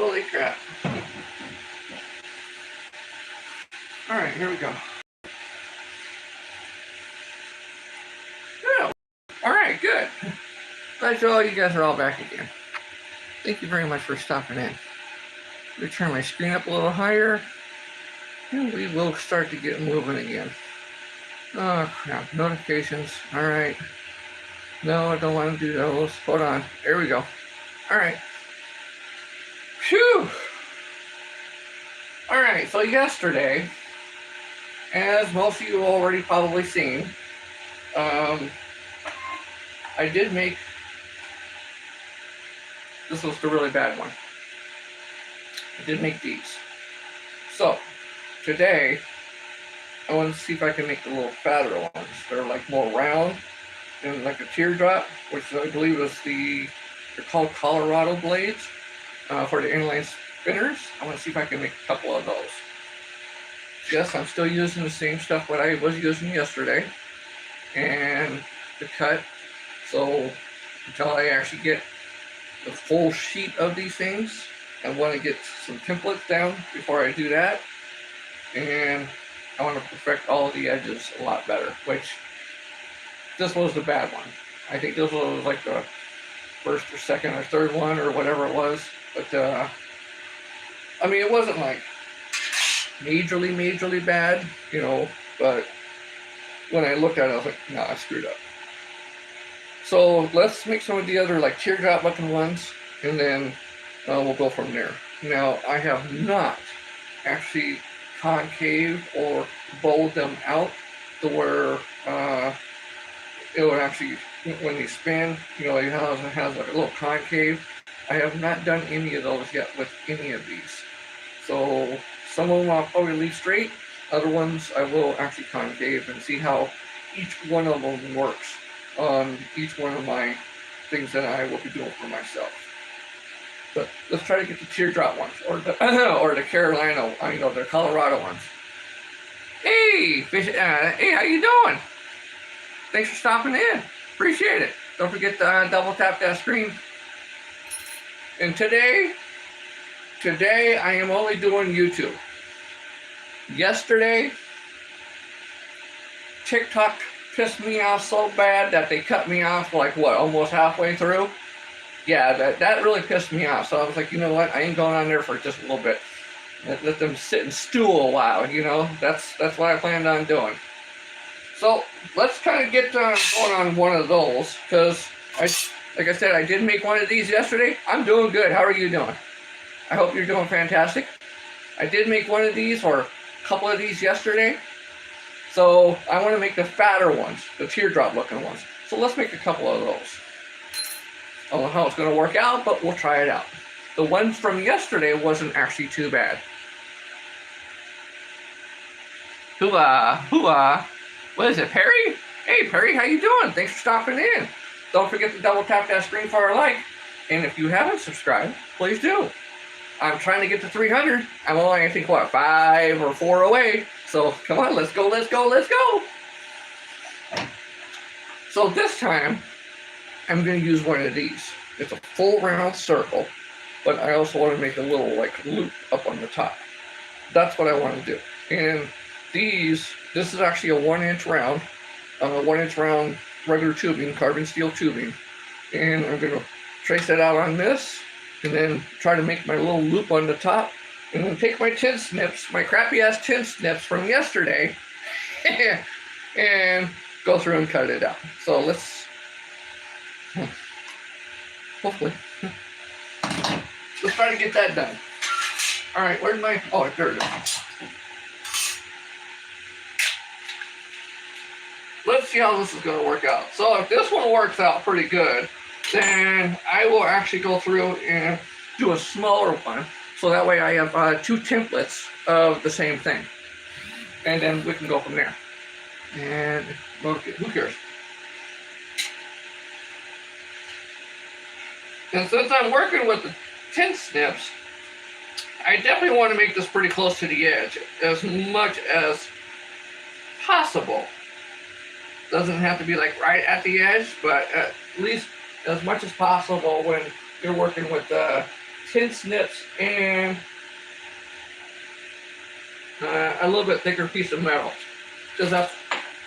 Holy crap. Alright, here we go. Yeah. Alright, good. Glad you guys are all back again. Thank you very much for stopping in. Let me turn my screen up a little higher, and we will start to get moving again. Oh crap, notifications. Alright. No, I don't want to do those. Hold on. There we go. Alright. Phew! Alright, so yesterday, as most of you already probably seen, I did make, this was the really bad one. I did make these. So, today, I want to see if I can make the little fatter ones. They're like more round and like a teardrop, which I believe is they're called Colorado blades for the inline spinners. I want to see if I can make a couple of those. Yes, I'm still using the same stuff what I was using yesterday and the cut. So until I actually get the full sheet of these things, I want to get some templates down before I do that. And I want to perfect all the edges a lot better, which this was the bad one. I think this was like the first or second or third one or whatever it was. But, I mean, it wasn't like majorly bad, you know, but when I looked at it, I was like, no, I screwed up. So let's make some of the other like teardrop looking ones, and then we'll go from there. Now, I have not actually concave or bowled them out to where it would actually, when you spin, you know, it has like a little concave. I have not done any of those yet with any of these. So some of them I'll probably leave straight. Other ones I will actually concave and see how each one of them works on each one of my things that I will be doing for myself. But let's try to get the teardrop ones, or the Carolina, the Colorado ones. Hey, hey, how you doing? Thanks for stopping in. Appreciate it. Don't forget to double tap that screen. And today I am only doing YouTube. Yesterday, TikTok pissed me off so bad that they cut me off like what, almost halfway through? Yeah, that really pissed me off. So I was like, you know what? I ain't going on there for just a little bit. Let them sit and stew a while, you know? That's what I planned on doing. So let's kind of get going on one of those, because like I said, I did make one of these yesterday. I'm doing good. How are you doing? I hope you're doing fantastic. I did make one of these, or a couple of these yesterday. So I want to make the fatter ones, the teardrop looking ones. So let's make a couple of those. I don't know how it's going to work out, but we'll try it out. The one from yesterday wasn't actually too bad. Hooah. What is it, Perry? Hey, Perry, how you doing? Thanks for stopping in. Don't forget to double tap that screen for a like. And if you haven't subscribed, please do. I'm trying to get to 300. I'm only, I think, what, 5 or 4 away. So come on, let's go. So this time, I'm going to use one of these. It's a full round circle, but I also want to make a little like loop up on the top. That's what I want to do. And this is actually a 1-inch round, 1-inch round regular tubing, carbon steel tubing. And I'm going to trace that out on this, and then try to make my little loop on the top, and then take my tin snips, my crappy ass tin snips from yesterday, and go through and cut it out. So let's, hopefully, let's try to get that done. All right, where's my, oh, there it is. Let's see how this is going to work out. So if this one works out pretty good, then I will actually go through and do a smaller one. So that way I have 2 templates of the same thing. And then we can go from there. And okay, who cares? And since I'm working with the tin snips, I definitely want to make this pretty close to the edge as much as possible. Doesn't have to be like right at the edge, but at least as much as possible when you're working with 10 snips and a little bit thicker piece of metal. Because that's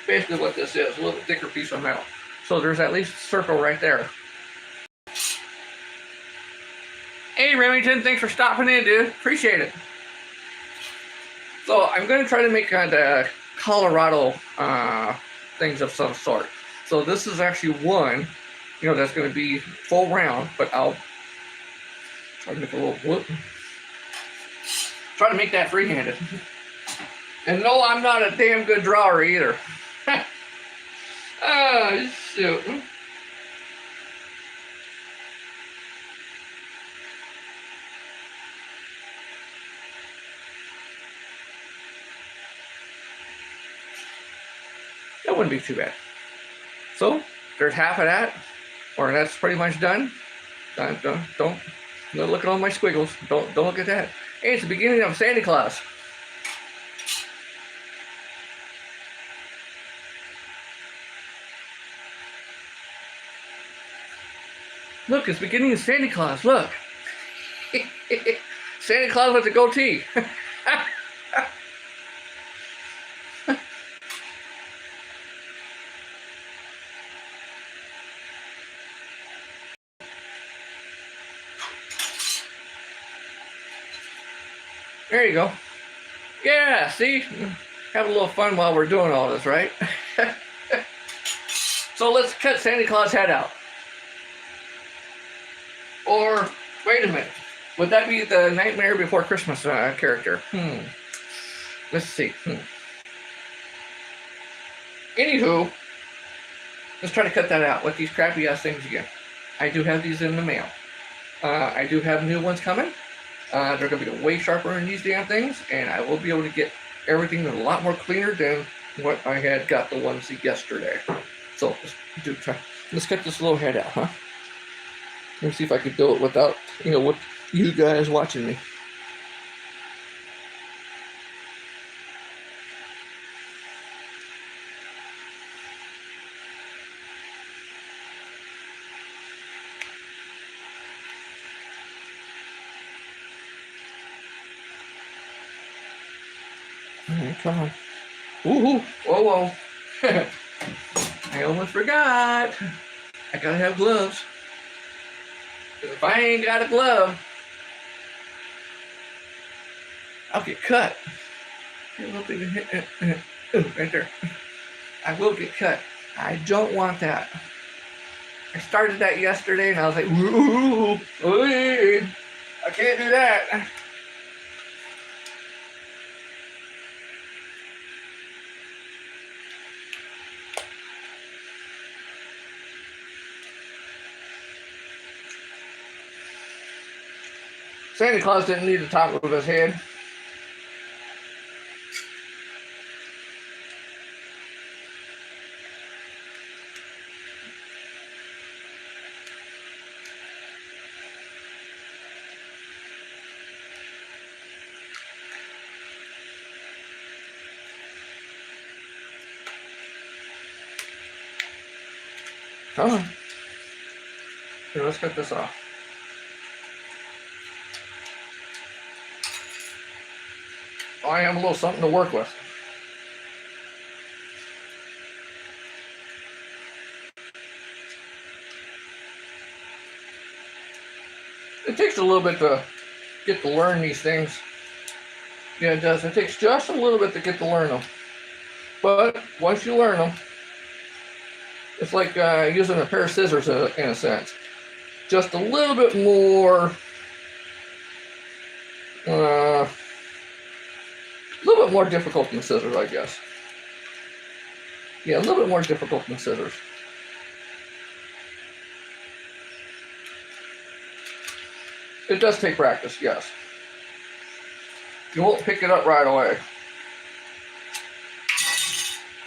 basically what this is, a little bit thicker piece of metal. So there's at least a circle right there. Hey Remington, thanks for stopping in, dude. Appreciate it. So I'm going to try to make the Colorado things of some sort. So this is actually one, you know, that's going to be full round, but I'll try to make a little whoop. Try to make that free-handed. And no, I'm not a damn good drawer either. Oh, shoot. That wouldn't be too bad. So there's half of that, or that's pretty much done. Don't look at all my squiggles. Don't look at that. Hey, it's the beginning of Santa Claus. Look, it's beginning of Santa Claus. Look, Santa Claus with a goatee. There you go. Yeah, see? Have a little fun while we're doing all this, right? So let's cut Santa Claus head out. Or, wait a minute. Would that be the Nightmare Before Christmas character? Let's see. Anywho, let's try to cut that out with these crappy ass things again. I do have these in the mail. I do have new ones coming. They're going to be way sharper than these damn things, and I will be able to get everything a lot more cleaner than what I had got the ones yesterday. So let's cut this little head out, huh? Let me see if I could do it without, you know, with you guys watching me. All right, come on. Woohoo! Whoa, whoa. I almost forgot. I gotta have gloves. Because if I ain't got a glove, I'll get cut. Right there. I will get cut. I don't want that. I started that yesterday and I was like, ooh, I can't do that. Santa Claus didn't need to talk with his head. Come on. Here, let's cut this off. I have a little something to work with. It takes a little bit to get to learn these things. Yeah, it does. It takes just a little bit to get to learn them. But once you learn them, it's like using a pair of scissors in a sense. Just a little bit more, a little bit more difficult than scissors, I guess. Yeah, a little bit more difficult than scissors. It does take practice, yes. You won't pick it up right away.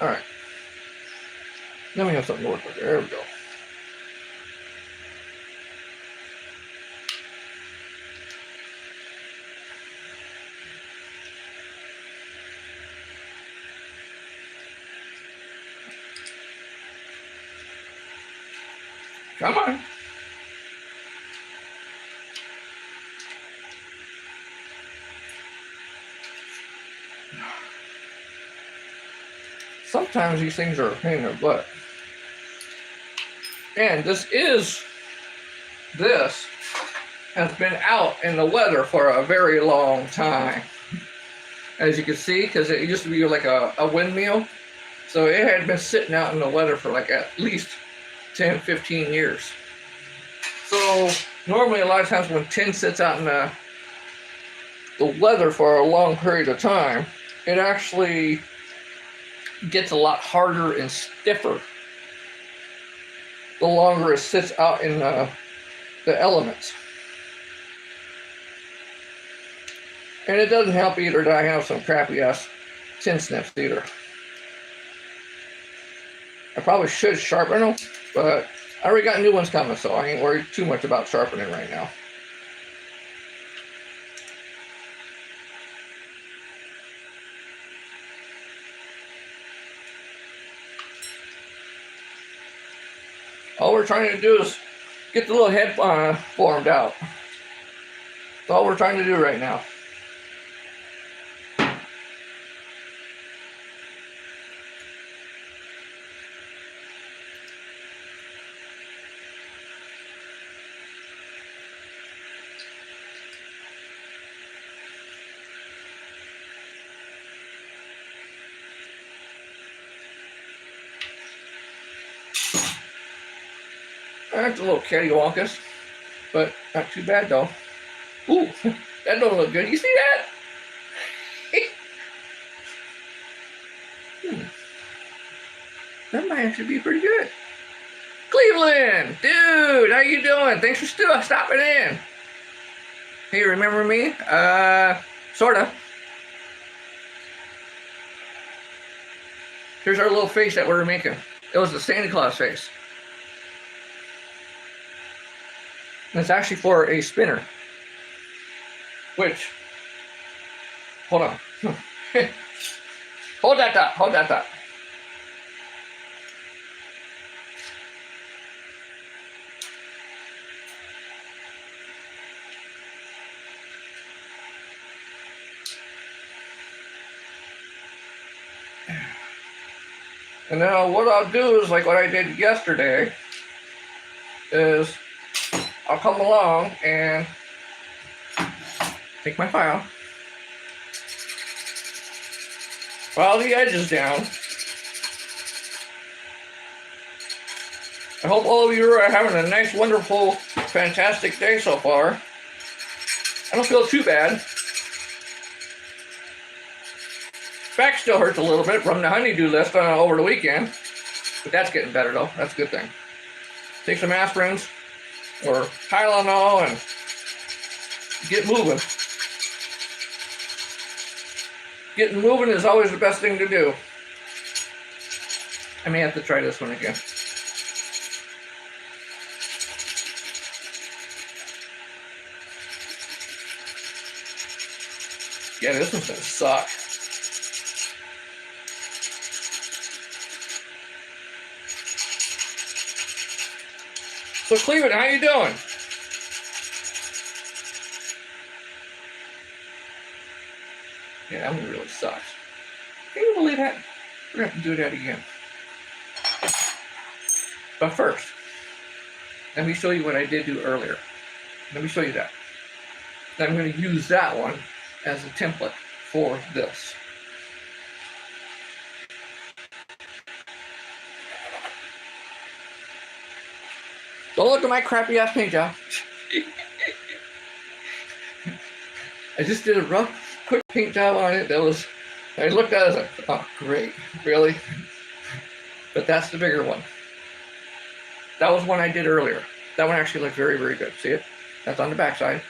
All right. Then we have something to work with. There we go. Come on. Sometimes these things are a pain in the butt. And this has been out in the weather for a very long time. As you can see, because it used to be like a windmill. So it had been sitting out in the weather for like at least 10, 15 years. So normally a lot of times when tin sits out in the weather for a long period of time, it actually gets a lot harder and stiffer the longer it sits out in the elements. And it doesn't help either that I have some crappy ass tin snips either. I probably should sharpen them, but I already got new ones coming, so I ain't worried too much about sharpening right now. All we're trying to do is get the little head formed out. That's all we're trying to do right now. That's a little cattywampus, but not too bad though. Ooh, that don't look good. You see that? That might actually be pretty good. Cleveland, dude, how you doing? Thanks for still stopping in. Hey, remember me? Sorta. Here's our little face that we were making. It was the Santa Claus face. And it's actually for a spinner. Which, hold on. Hold that thought, hold that thought. And now what I'll do is like what I did yesterday is I'll come along and take my file the edges down. I hope all of you are having a nice, wonderful, fantastic day so far. I don't feel too bad. Back still hurts a little bit from the honeydew list over the weekend, but that's getting better though. That's a good thing. Take some aspirins or Tylenol and get moving. Getting moving is always the best thing to do. I may have to try this one again. Yeah, this one's gonna suck. So Cleveland, how you doing? Yeah, that one really sucks. Can you believe that? We're gonna have to do that again. But first, let me show you what I did do earlier. Let me show you that. Then I'm going to use that one as a template for this. Don't look at my crappy ass paint job. I just did a rough, quick paint job on it. I looked at it, I was like, oh, great, really? But that's the bigger one. That was one I did earlier. That one actually looked very, very good. See it? That's on the back side.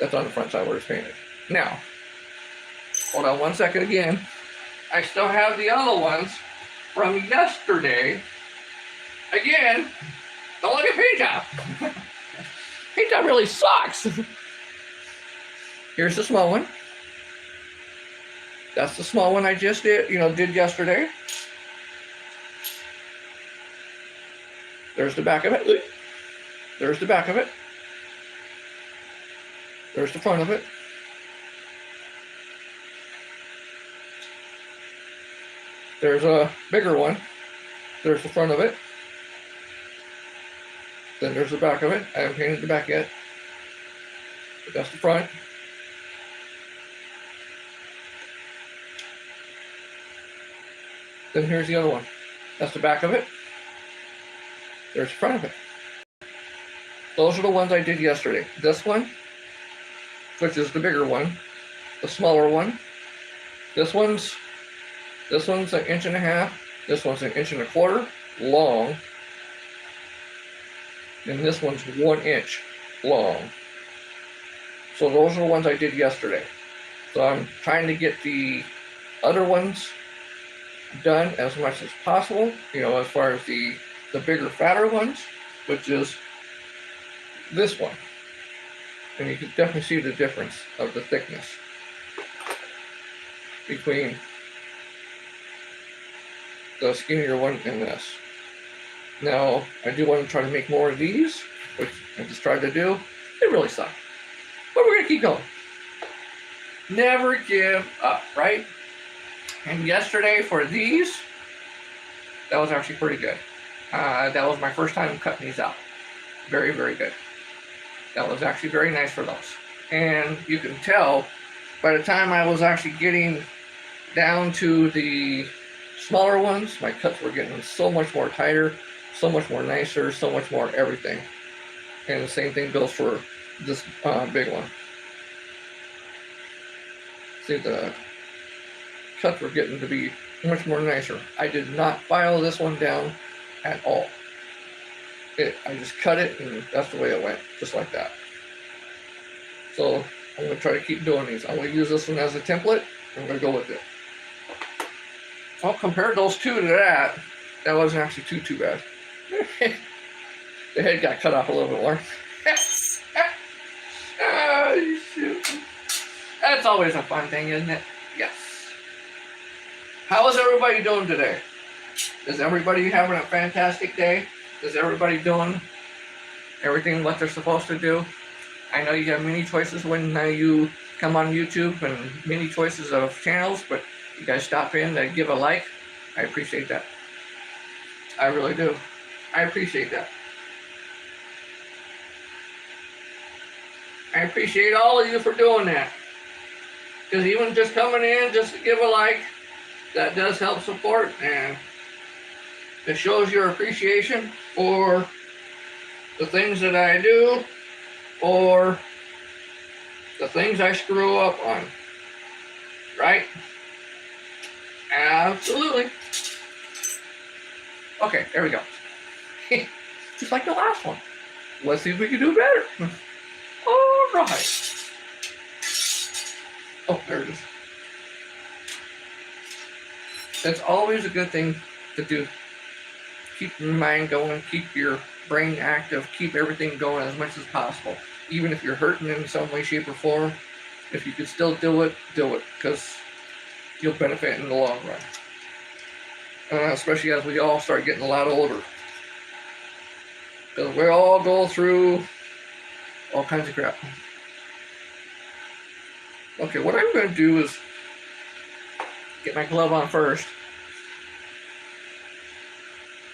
That's on the front side where it's painted. Now, hold on one second again. I still have the other ones from yesterday. Again, don't look at paint job. Paint job really sucks. Here's the small one. That's the small one I just did yesterday. There's the back of it. There's the back of it. There's the front of it. There's a bigger one. There's the front of it. Then there's the back of it. I haven't painted the back yet. But that's the front. Then here's the other one. That's the back of it. There's the front of it. Those are the ones I did yesterday. This one, which is the bigger one, the smaller one. This one's an inch and a half. This one's an inch and a quarter long. And this one's 1 inch long. So those are the ones I did yesterday. So I'm trying to get the other ones done as much as possible, as far as the bigger, fatter ones, which is this one. And you can definitely see the difference of the thickness between the skinnier one and this. Now, I do want to try to make more of these, which I just tried to do. They really suck. But we're going to keep going. Never give up, right? And yesterday for these, that was actually pretty good. That was my first time cutting these out. Very, very good. That was actually very nice for those. And you can tell by the time I was actually getting down to the smaller ones, my cuts were getting so much more tighter, so much more nicer, so much more everything. And the same thing goes for this big one. See, the cuts were getting to be much more nicer. I did not file this one down at all. I just cut it, and that's the way it went, just like that. So I'm going to try to keep doing these. I'm going to use this one as a template. I'm going to go with it. Well, compared those two to that wasn't actually too bad. The head got cut off a little bit more. Oh, shoot. That's always a fun thing, isn't it? Yes. How is everybody doing today? Is everybody having a fantastic day? Is everybody doing everything what they're supposed to do? I know you have many choices when you come on YouTube and many choices of channels, but you guys stop in and give a like. I appreciate that. I really do. I appreciate that. I appreciate all of you for doing that. Because even just coming in just to give a like, that does help support, and it shows your appreciation for the things that I do or the things I screw up on. Right? Absolutely. Okay, there we go. Just like the last one. Let's see if we can do better. All right. Oh, there it is. That's always a good thing to do. Keep your mind going, keep your brain active, keep everything going as much as possible. Even if you're hurting in some way, shape, or form, if you can still do it, because you'll benefit in the long run. Especially as we all start getting a lot older. Because we all go through all kinds of crap. Okay, what I'm going to do is get my glove on first.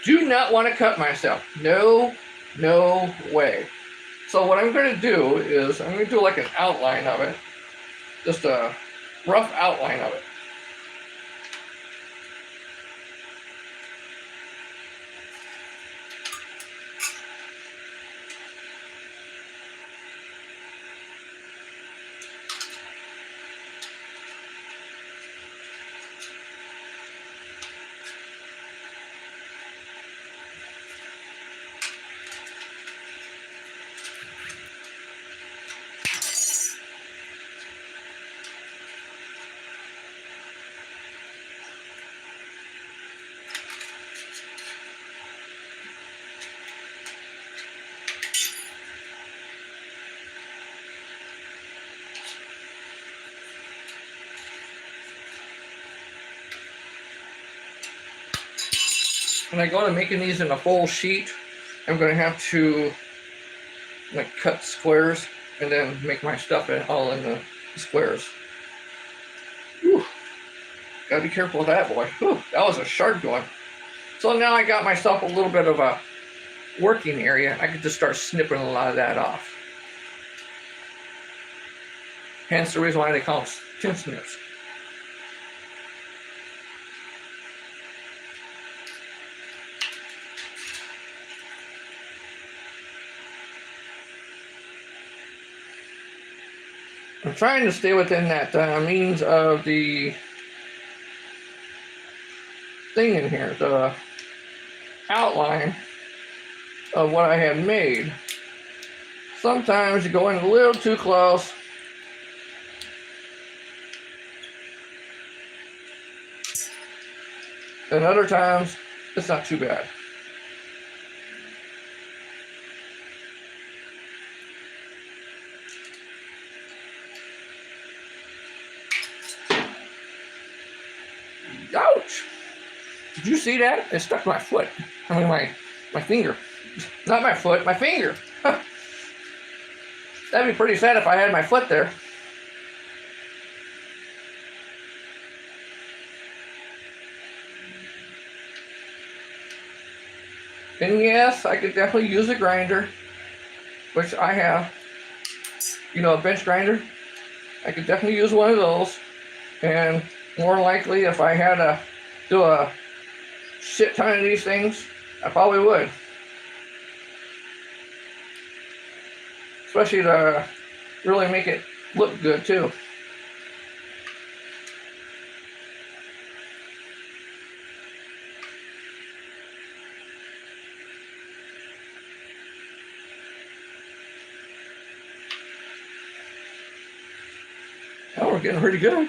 Do not want to cut myself. No way. So what I'm going to do is I'm going to do like an outline of it. Just a rough outline of it. When I go to making these in a full sheet, I'm going to have to like cut squares and then make my stuff all in the squares. Whew. Gotta be careful with that, boy. Whew, that was a sharp one. So now I got myself a little bit of a working area. I could just start snipping a lot of that off. Hence the reason why they call them tin snips. I'm trying to stay within that means of the thing in here, the outline of what I had made. Sometimes you go in a little too close. And other times, it's not too bad. Ouch! Did you see that? It stuck to my foot. I mean, my finger. Not my foot, my finger. That'd be pretty sad if I had my foot there. And yes, I could definitely use a grinder, which I have. You know, a bench grinder. I could definitely use one of those. And more likely, if I had to do a shit ton of these things, I probably would. Especially to really make it look good too. Oh, we're getting pretty good.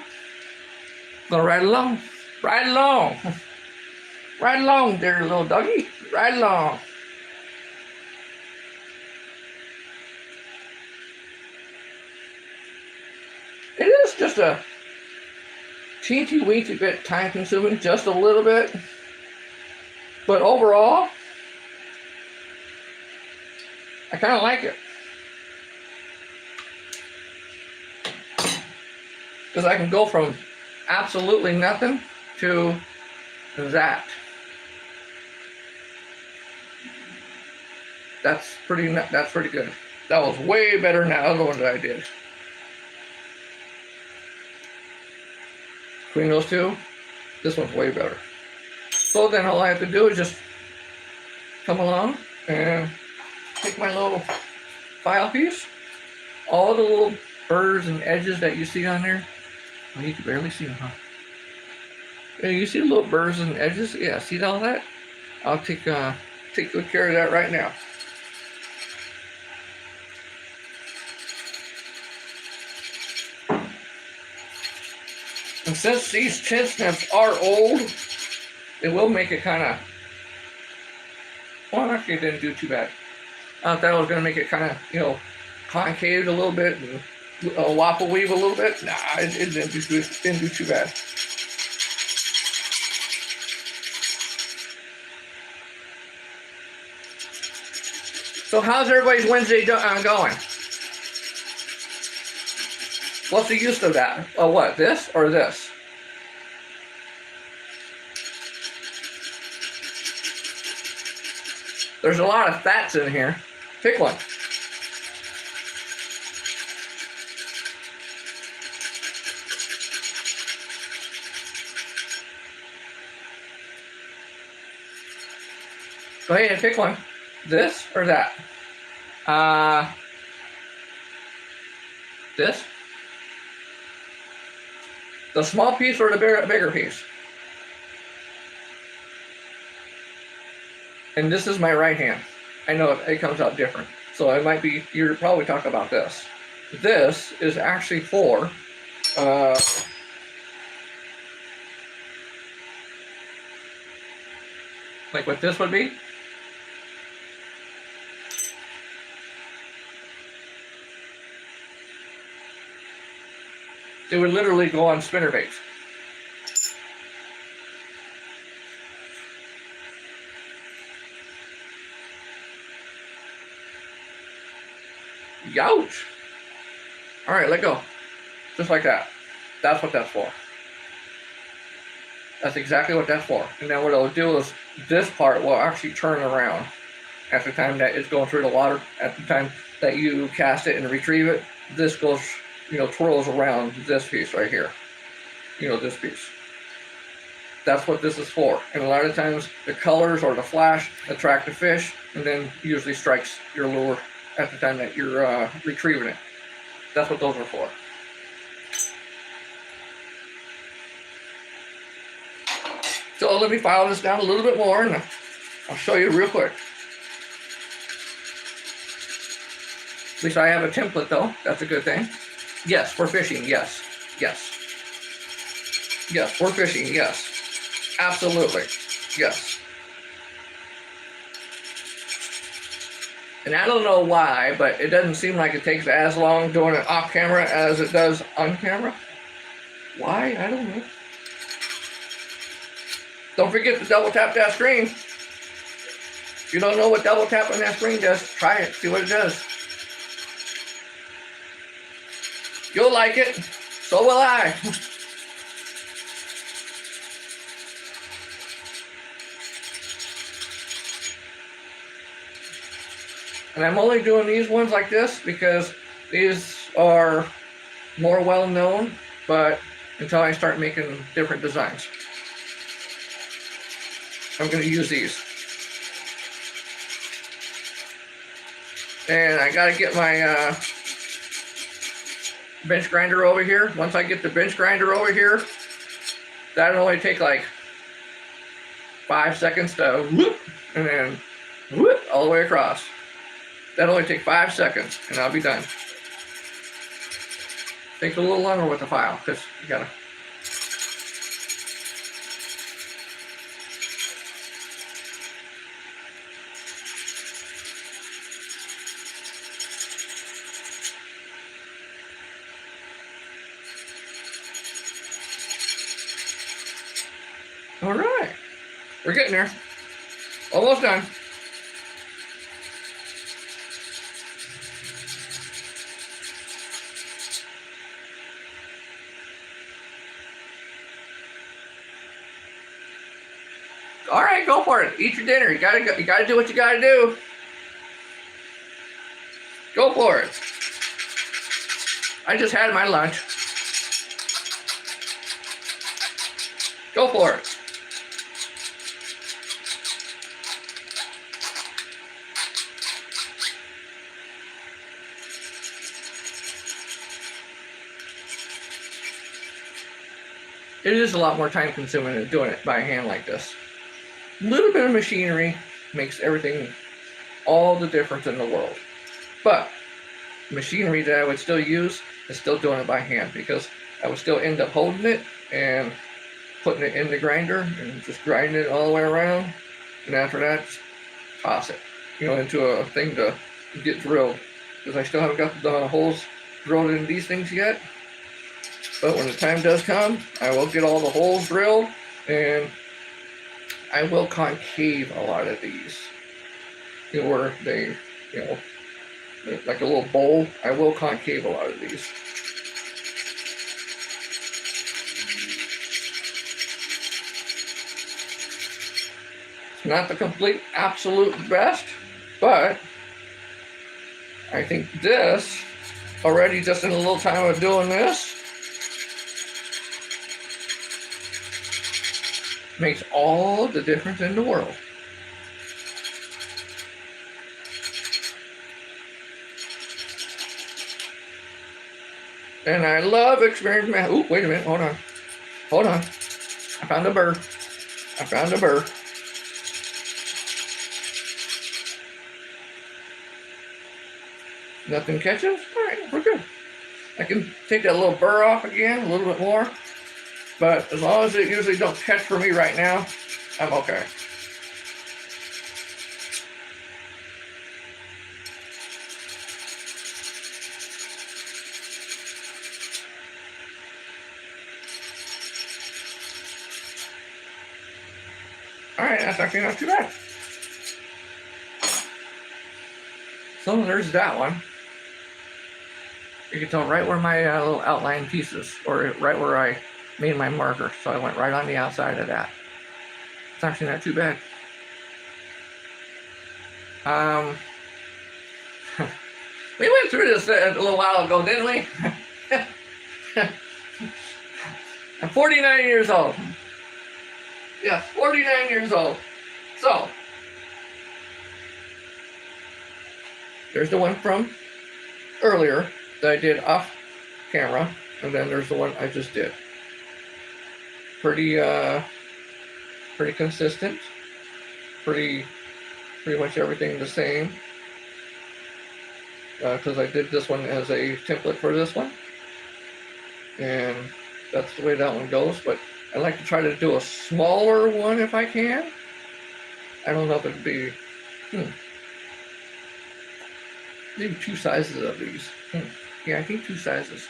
Gonna ride along. Ride along. Ride along there, little doggy. Ride along. It is just a teensy weensy bit time consuming, just a little bit. But overall, I kind of like it. Because I can go from absolutely nothing to that. That's pretty good. That was way better than that other one that I did. Between those two, this one's way better. So then all I have to do is just come along and take my little file piece, all the little burrs and edges that you see on there. Oh, you can barely see them, huh? Yeah, you see the little burrs and edges? Yeah, see all that? I'll take good care of that right now. And since these tin snips are old, it will make it kind of, well, actually it didn't do too bad. I thought I was going to make it kind of, you know, concave a little bit and waffle weave a little bit. Nah, it didn't do too bad. So how's everybody's Wednesday going? What's the use of that? Oh, what, this or this? There's a lot of fats in here. Pick one. Go ahead and pick one. This or that? This? The small piece or the bigger piece? And this is my right hand. I know it comes out different. So it might be, you're probably talking about this. This is actually for, like what this would be. It would literally go on spinnerbaits. Youch! Alright, let go. Just like that. That's what that's for. That's exactly what that's for. And then what it'll do is this part will actually turn around at the time that it's going through the water. At the time that you cast it and retrieve it, this goes, twirls around this piece right here. This piece. That's what this is for. And a lot of times the colors or the flash attract the fish and then usually strikes your lure at the time that you're retrieving it. That's what those are for. So let me file this down a little bit more and I'll show you real quick. At least I have a template though. That's a good thing. Yes, for fishing. Yes. Yes. Yes, for fishing. Yes. Absolutely. Yes. And I don't know why, but it doesn't seem like it takes as long doing it off camera as it does on camera. Why? I don't know. Don't forget to double tap that screen. If you don't know what double tap on that screen does, try it. See what it does. You'll like it. So will I. And I'm only doing these ones like this because these are more well known, but until I start making different designs, I'm going to use these. And I got to get my bench grinder over here. Once I get the bench grinder over here, that'll only take like 5 seconds to whoop, and then whoop all the way across. That'll only take 5 seconds, and I'll be done. Takes a little longer with the file, because you gotta. All right, we're getting there. Almost done. All right, go for it. Eat your dinner. You gotta do what you gotta do. Go for it. I just had my lunch. Go for it. It is a lot more time consuming than doing it by hand like this. A little bit of machinery makes everything all the difference in the world. But machinery that I would still use is still doing it by hand, because I would still end up holding it and putting it in the grinder and just grinding it all the way around. And after that, toss it, into a thing to get drilled. Because I still haven't got the holes drilled in these things yet. But when the time does come, I will get all the holes drilled, and I will concave a lot of these. Where they, like a little bowl, I will concave a lot of these. It's not the complete absolute best, but I think this, already just in a little time of doing this, makes all the difference in the world. And I love experimenting. Ooh, wait a minute, hold on. Hold on. I found a burr. I found a burr. Nothing catches? All right, we're good. I can take that little burr off again, a little bit more. But as long as it usually don't catch for me right now, I'm okay. All right, that's actually not too bad. So there's that one. You can tell right where my little outline piece is, or right where I made my marker. So I went right on the outside of that. It's actually not too bad. We went through this a little while ago, didn't we? I'm 49 years old. Yes, 49 years old. So, there's the one from earlier that I did off camera, and then there's the one I just did. Pretty consistent. Pretty much everything the same. Because I did this one as a template for this one. And that's the way that one goes, but I like to try to do a smaller one if I can. I don't know if it'd be, maybe 2 sizes of these. Yeah, I think 2 sizes.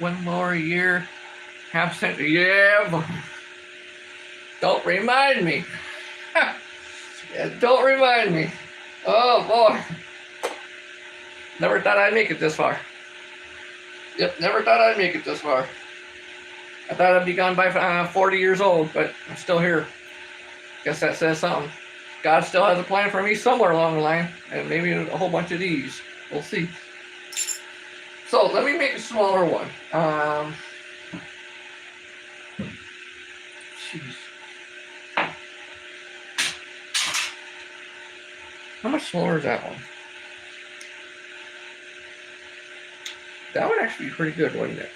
One more a year, half cent. Yeah, don't remind me. Yeah, don't remind me. Oh boy, never thought I'd make it this far. Yep, never thought I'd make it this far. I thought I'd be gone by 40 years old, but I'm still here. Guess that says something. God still has a plan for me somewhere along the line, and maybe a whole bunch of these. We'll see. So let me make a smaller one. Jeez. How much smaller is that one? That would actually be pretty good, wouldn't it?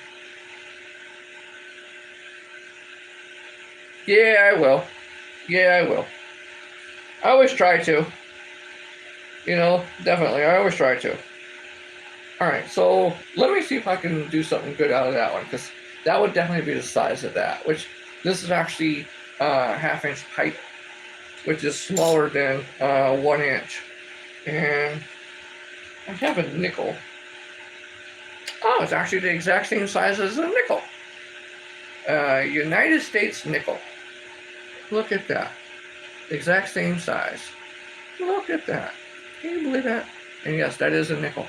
Yeah, I will. Yeah, I will. I always try to. You know, definitely. I always try to. Alright, so let me see if I can do something good out of that one, because that would definitely be the size of that, which this is actually 1/2 inch pipe, which is smaller than 1 inch. And I have a nickel. Oh, it's actually the exact same size as a nickel. United States nickel. Look at that. Exact same size. Look at that. Can you believe that? And yes, that is a nickel.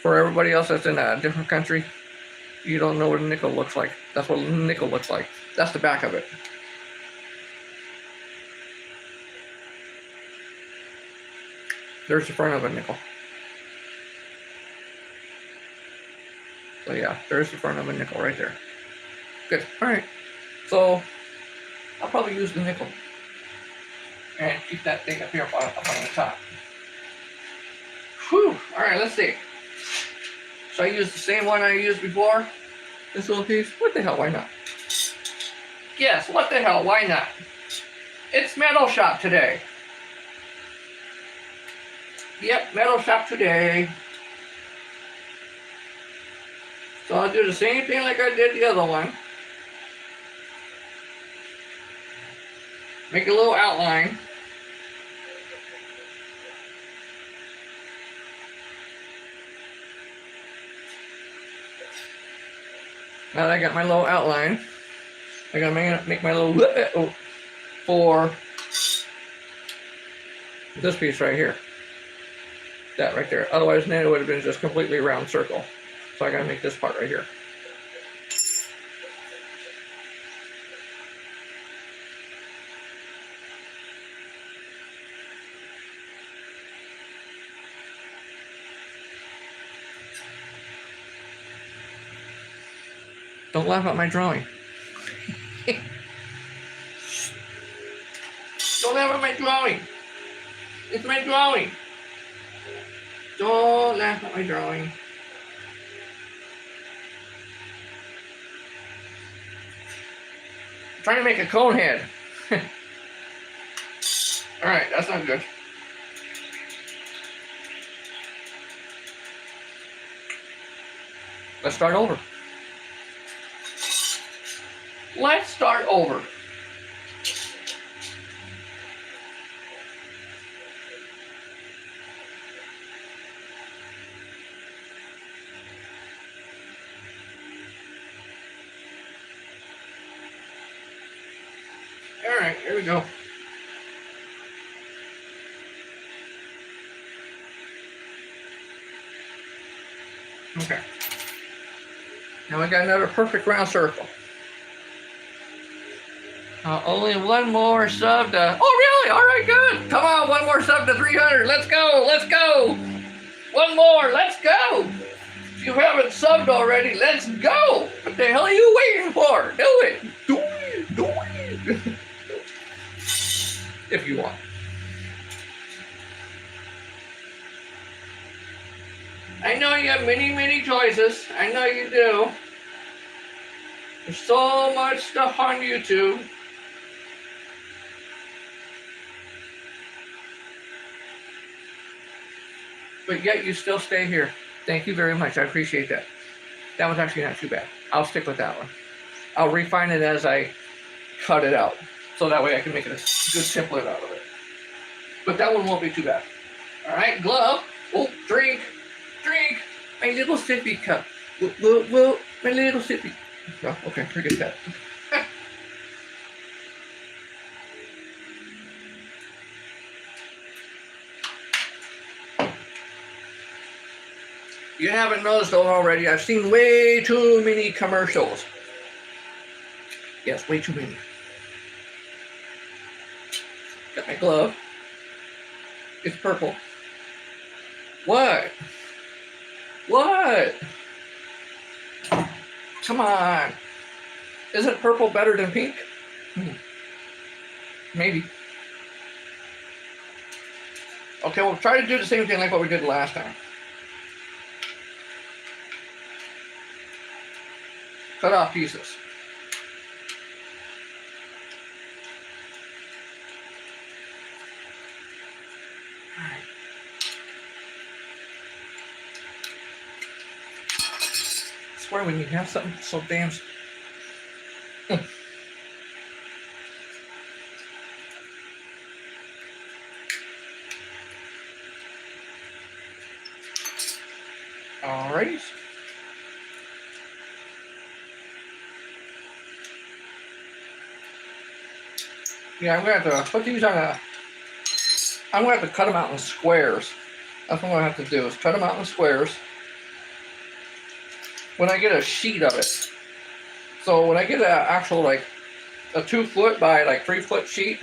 For everybody else that's in a different country, you don't know what a nickel looks like. That's what a nickel looks like. That's the back of it. There's the front of a nickel. So yeah, there's the front of a nickel right there. Good. Alright. So I'll probably use the nickel. And keep that thing up here up on the top. Whew. Alright, let's see. So I use the same one I used before. This little piece. What the hell, why not? Yes, what the hell, why not? It's metal shop today. Yep, metal shop today. So I'll do the same thing like I did the other one. Make a little outline. Now that I got my little outline, I gotta make my little for this piece right here. That right there. Otherwise, then it would have been just completely round circle. So I gotta make this part right here. Don't laugh at my drawing. Don't laugh at my drawing. It's my drawing. Don't laugh at my drawing. I'm trying to make a cone head. Alright, that's not good. Let's start over. Let's start over. All right, here we go. Okay. Now we got another perfect round circle. Only one more sub to... Oh, really? All right, good. Come on, one more sub to 300. Let's go. Let's go. One more. Let's go. If you haven't subbed already, let's go. What the hell are you waiting for? Do it. Do it. Do it. If you want. I know you have many, many choices. I know you do. There's so much stuff on YouTube. But yet you still stay here. Thank you very much. I appreciate that. That was actually not too bad. I'll stick with that one. I'll refine it as I cut it out. So that way I can make a good template out of it. But that one won't be too bad. All right, glove. Oh, drink. Drink. My little sippy cup. Whoa, my little sippy. No, okay, forget that. You haven't noticed already, I've seen way too many commercials. Yes, way too many. Got my glove. It's purple. What? What? Come on. Isn't purple better than pink? Maybe. Okay, we'll try to do the same thing like what we did last time. Cut off pieces. All right. I swear when you have something so damn... All right. Yeah, I'm gonna have to put these on a... I'm gonna have to cut them out in squares. That's what I'm gonna have to do, is cut them out in squares when I get a sheet of it. So when I get an actual, like, a 2 foot by like 3 foot sheet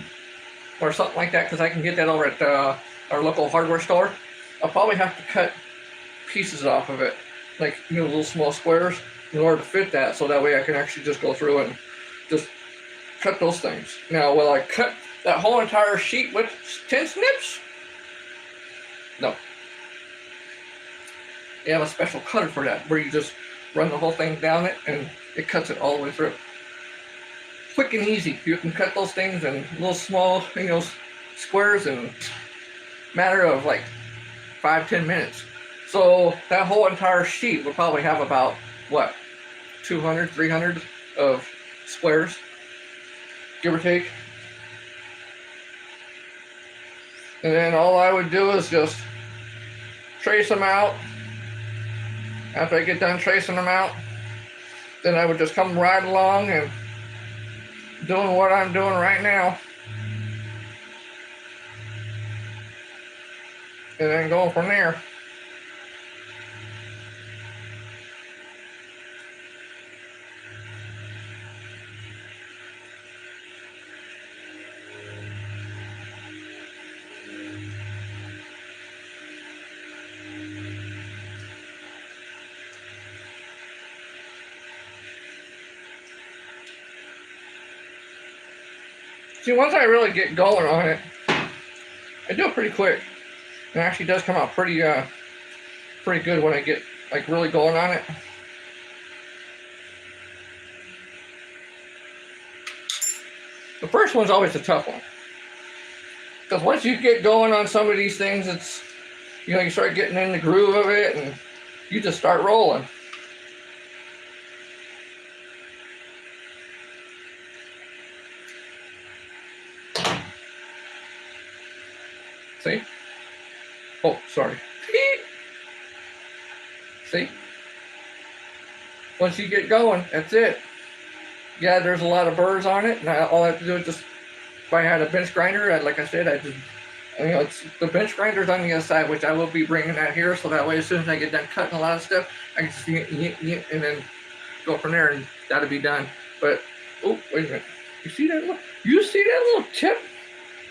or something like that, because I can get that over at our local hardware store, I'll probably have to cut pieces off of it, like, you know, little small squares, in order to fit that, so that way I can actually just go through and just cut those things. Now, will I cut that whole entire sheet with 10 snips? No. You have a special cutter for that, where you just run the whole thing down it and it cuts it all the way through. Quick and easy. You can cut those things in little small, you know, squares in a matter of like 5-10 minutes. So that whole entire sheet would probably have about, what, 200, 300 of squares, give or take. And then all I would do is just trace them out. After I get done tracing them out, then I would just come right along and doing what I'm doing right now. And then go from there. See, once I really get going on it, I do it pretty quick. It actually does come out pretty good when I get like really going on it. The first one's always a tough one, because once you get going on some of these things, it's, you know, you start getting in the groove of it and you just start rolling. See? Oh, sorry. See? Once you get going, that's it. Yeah, there's a lot of burrs on it, and all I have to do is just, if I had a bench grinder, like I said, I just, you know, it's, the bench grinder's on the other side, which I will be bringing that here, so that way as soon as I get done cutting a lot of stuff, I can just and then go from there, and that'll be done. But oh, wait a minute. You see that? You see that little tip?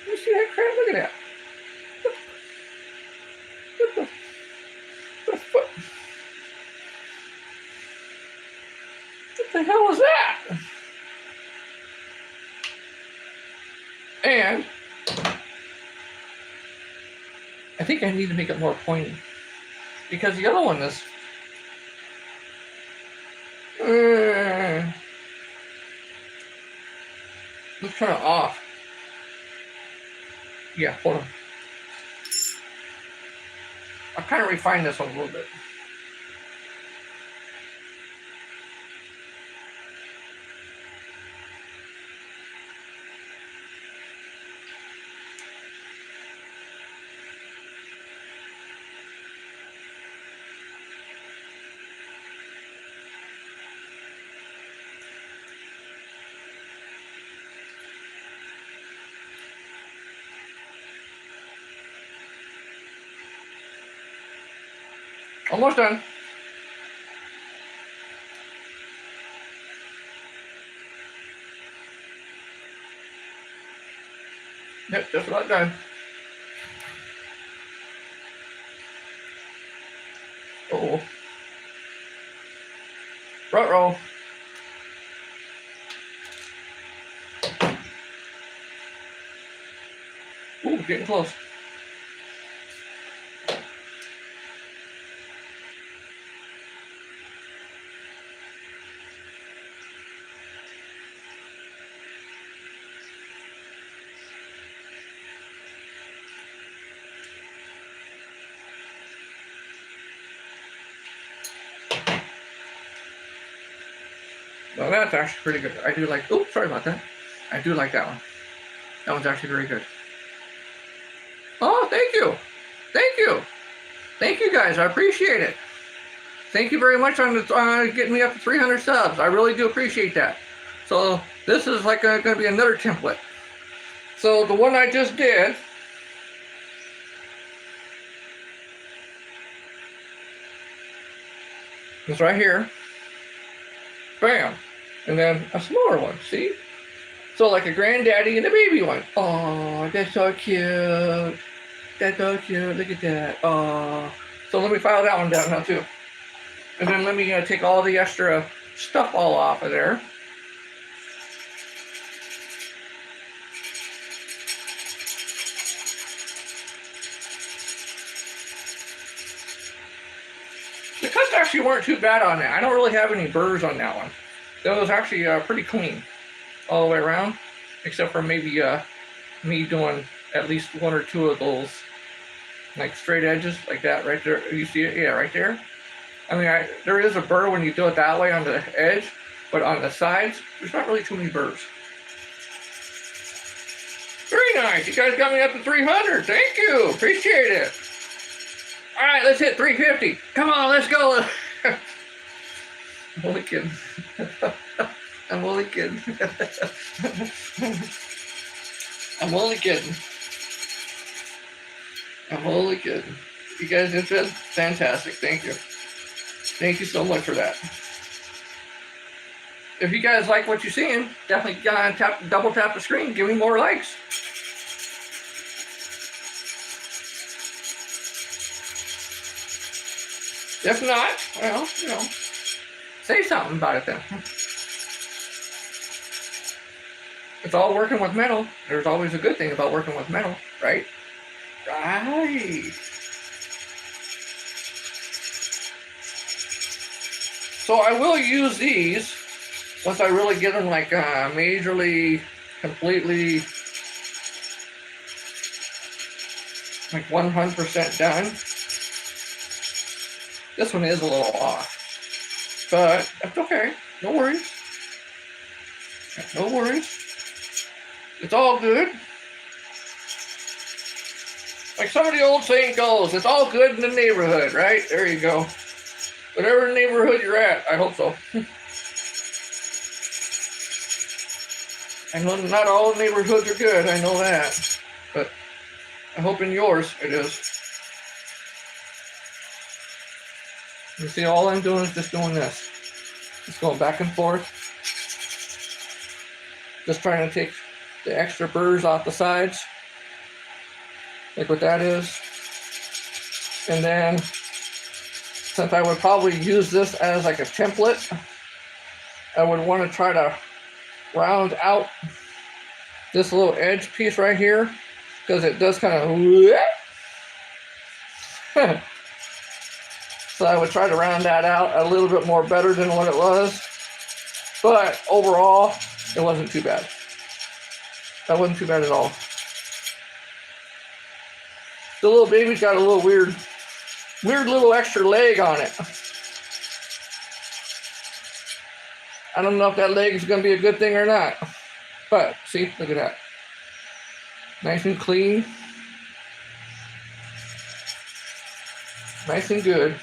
You see that crap? Look at that. What the hell is that? And I think I need to make it more pointy, because the other one is looks kind of off. Yeah, hold on. I'll kind of refine this one a little bit. Almost done. Yep, just about done. Oh. Ruh-roh. Ooh, getting close. Well, that's actually pretty good. I do like, oops, sorry about that. I do like that one. That one's actually very good. Oh, thank you. Thank you. Thank you guys, I appreciate it. Thank you very much on getting me up to 300 subs. I really do appreciate that. So this is like going to be another template. So the one I just did, is right here. Bam. And then a smaller one, see? So like a granddaddy and a baby one. Oh, that's so cute. That's so cute. Look at that. Oh. So let me file that one down now too. And then let me take all the extra stuff all off of there. The cuts actually weren't too bad on that. I don't really have any burrs on that one. That was actually pretty clean all the way around, except for maybe me doing at least one or two of those like straight edges like that right there. You see it? Yeah, right there. I mean, there is a burr when you do it that way on the edge, but on the sides, there's not really too many burrs. Very nice. You guys got me up to 300. Thank you. Appreciate it. All right, let's hit 350. Come on, let's go. I'm only kidding. I'm only kidding. I'm only kidding. I'm only kidding. You guys did fantastic. Thank you. Thank you so much for that. If you guys like what you're seeing, definitely double tap the screen. Give me more likes. If not, well, you know, say something about it then. It's all working with metal. There's always a good thing about working with metal, right? Right. So I will use these once I really get them like majorly, completely, like 100% done. This one is a little off, but that's okay. No worries. No worries. It's all good. Like some of the old saying goes, it's all good in the neighborhood, right? There you go. Whatever neighborhood you're at, I hope so. I know not all neighborhoods are good, I know that. But I hope in yours it is. You see, all I'm doing is just doing this. Just going back and forth. Just trying to take the extra burrs off the sides. Like what that is. And then, since I would probably use this as like a template, I would want to try to round out this little edge piece right here, because it does kind of so I would try to round that out a little bit more better than what it was, but overall it wasn't too bad. That wasn't too bad at all. The little baby's got a little weird little extra leg on it. I don't know if that leg is going to be a good thing or not. But, see, look at that. Nice and clean. Nice and good.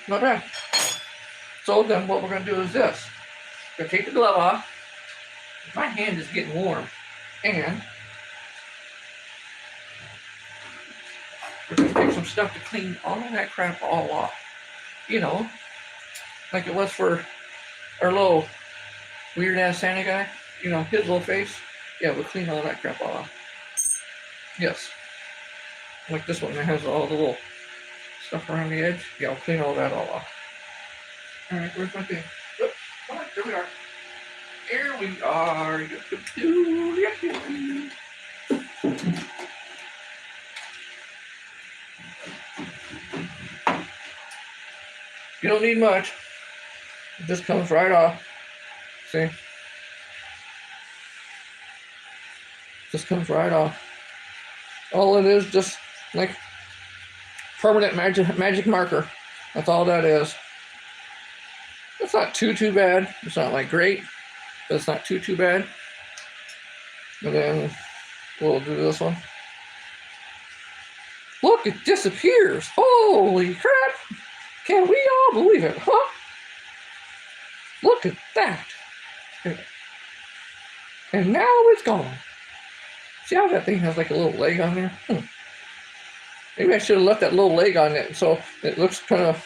Not bad. So then what we're going to do is this. We're going to take the glove off. My hand is getting warm. And we're going to take some stuff to clean all of that crap all off. You know, like it was for our little weird ass Santa guy, you know, his little face. Yeah, we'll clean all that crap off. Yes. Like this one that has all the little stuff around the edge. Yeah, I'll clean all that all off. Alright, where's my thing? Oh, come on, there we are. Here we are. You don't need much. It just comes right off. See? Just comes right off. All it is, just like permanent magic marker. That's all that is. It's not too bad. It's not like great, but it's not too bad. And then we'll do this one. Look, it disappears. Holy crap! Can we all believe it, huh? Look at that. And now it's gone. See how that thing has like a little leg on there? Maybe I should have left that little leg on it so it looks kind of...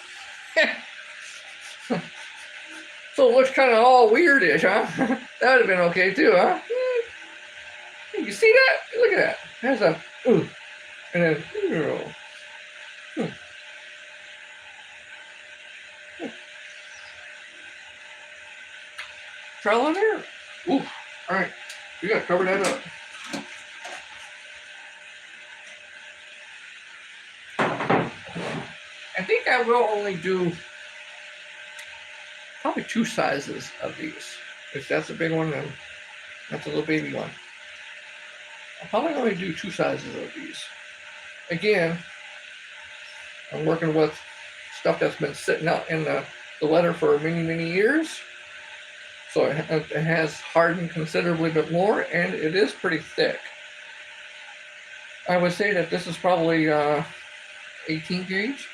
so it looks kind of all weirdish, huh? That would have been okay too, huh? You see that? Look at that. There's a... Ooh. And then... Trowel on there. Ooh. Alright. We gotta cover that up. I think I will only do probably 2 sizes of these. If that's a big one, then that's a little baby one. I'll probably only do 2 sizes of these. Again, I'm working with stuff that's been sitting out in the leather for many years. So it has hardened considerably bit more, and it is pretty thick. I would say that this is probably 18 gauge,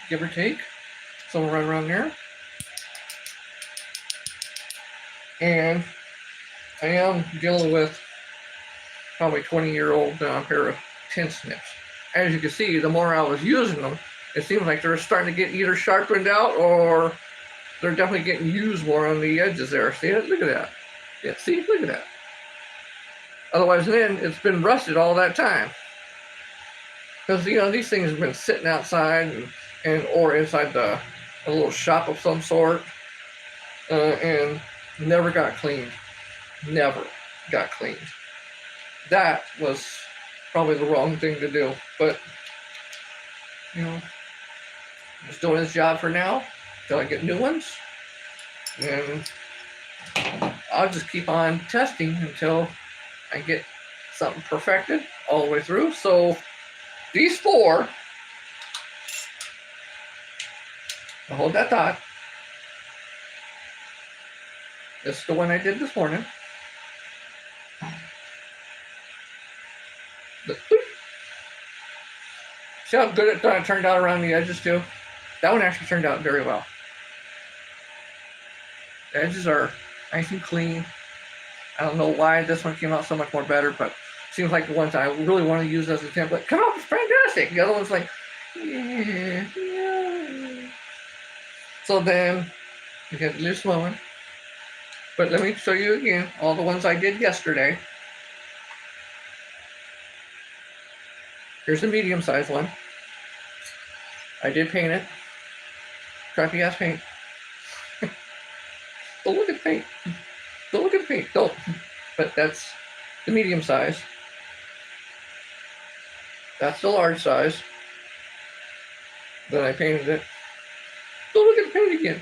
give or take, somewhere right around there. And I am dealing with probably 20-year-old pair of tin snips. As you can see, the more I was using them, it seems like they're starting to get either sharpened out or they're definitely getting used more on the edges there. See it? Look at that. Yeah, see? Look at that. Otherwise, then it's been rusted all that time. Because, you know, these things have been sitting outside and or inside a little shop of some sort and never got cleaned. Never got cleaned. That was probably the wrong thing to do. But, you know, just doing his job for now till I get new ones. And I'll just keep on testing until I get something perfected all the way through. So these 4, I'll hold that thought. This is the one I did this morning. See how good it turned out around the edges too? That one actually turned out very well. The edges are nice and clean. I don't know why this one came out so much more better, but it seems like the ones I really want to use as a template come out fantastic. The other one's like, yeah. So then we got the new small one. But let me show you again all the ones I did yesterday. Here's the medium sized one. I did paint it. Crappy ass paint. Don't look at the paint. Don't look at the paint. Don't. But that's the medium size. That's the large size. Then I painted it. Don't look at the paint again.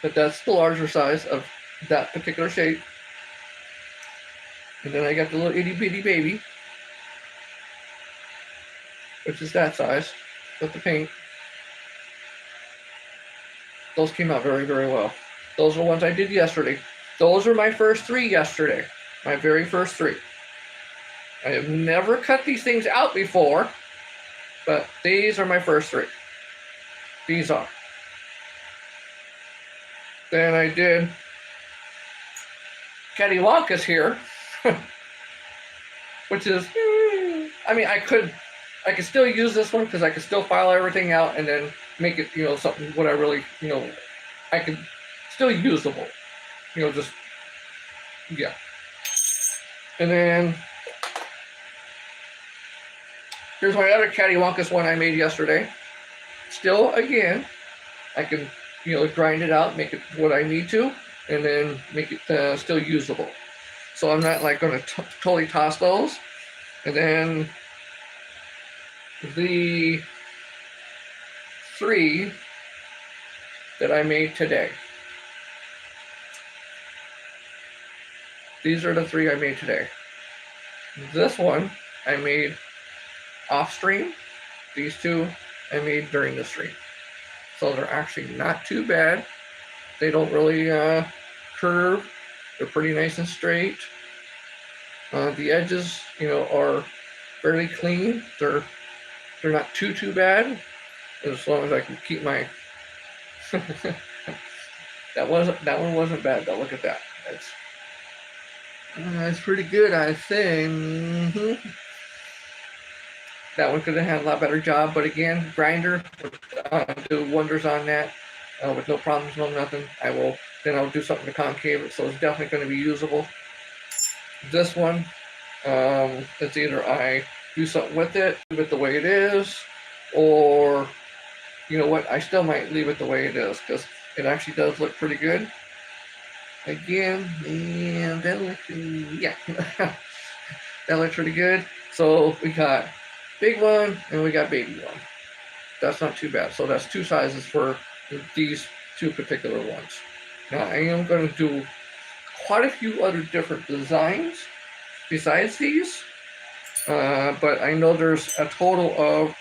But that's the larger size of that particular shape. And then I got the little itty bitty baby, which is that size with the paint. Those came out very, very well. Those are the ones I did yesterday. Those are my first 3 yesterday. My very first 3. I have never cut these things out before, but these are my first 3. These are. Then I did Cattywampus here, which is, I mean, I could still use this one because I could still file everything out and then make it, something what I really, I could still usable, just, yeah. And then here's my other Cattywampus one I made yesterday. Still, again, I can, grind it out, make it what I need to, and then make it still usable. So I'm not like going to totally toss those. And then the 3 that I made today. These are the 3 I made today. This one I made off stream. These 2 I made during the stream. So they're actually not too bad. They don't really curve. They're pretty nice and straight. The edges, are fairly clean. They're not too bad, as long as I can keep my. that one wasn't bad though. Look at that. That's pretty good, I think. Mm-hmm. That one could have had a lot better job, but again, grinder would do wonders on that with no problems, no nothing. Then I'll do something to concave it, so it's definitely going to be usable. This one, it's either I do something with it, leave it the way it is, or you know what, I still might leave it the way it is because it actually does look pretty good. Again, and that looks, yeah, that looks pretty good. So we got big one and we got baby one. That's not too bad. So that's 2 sizes for these 2 particular ones. Now I am going to do quite a few other different designs besides these, but I know there's a total of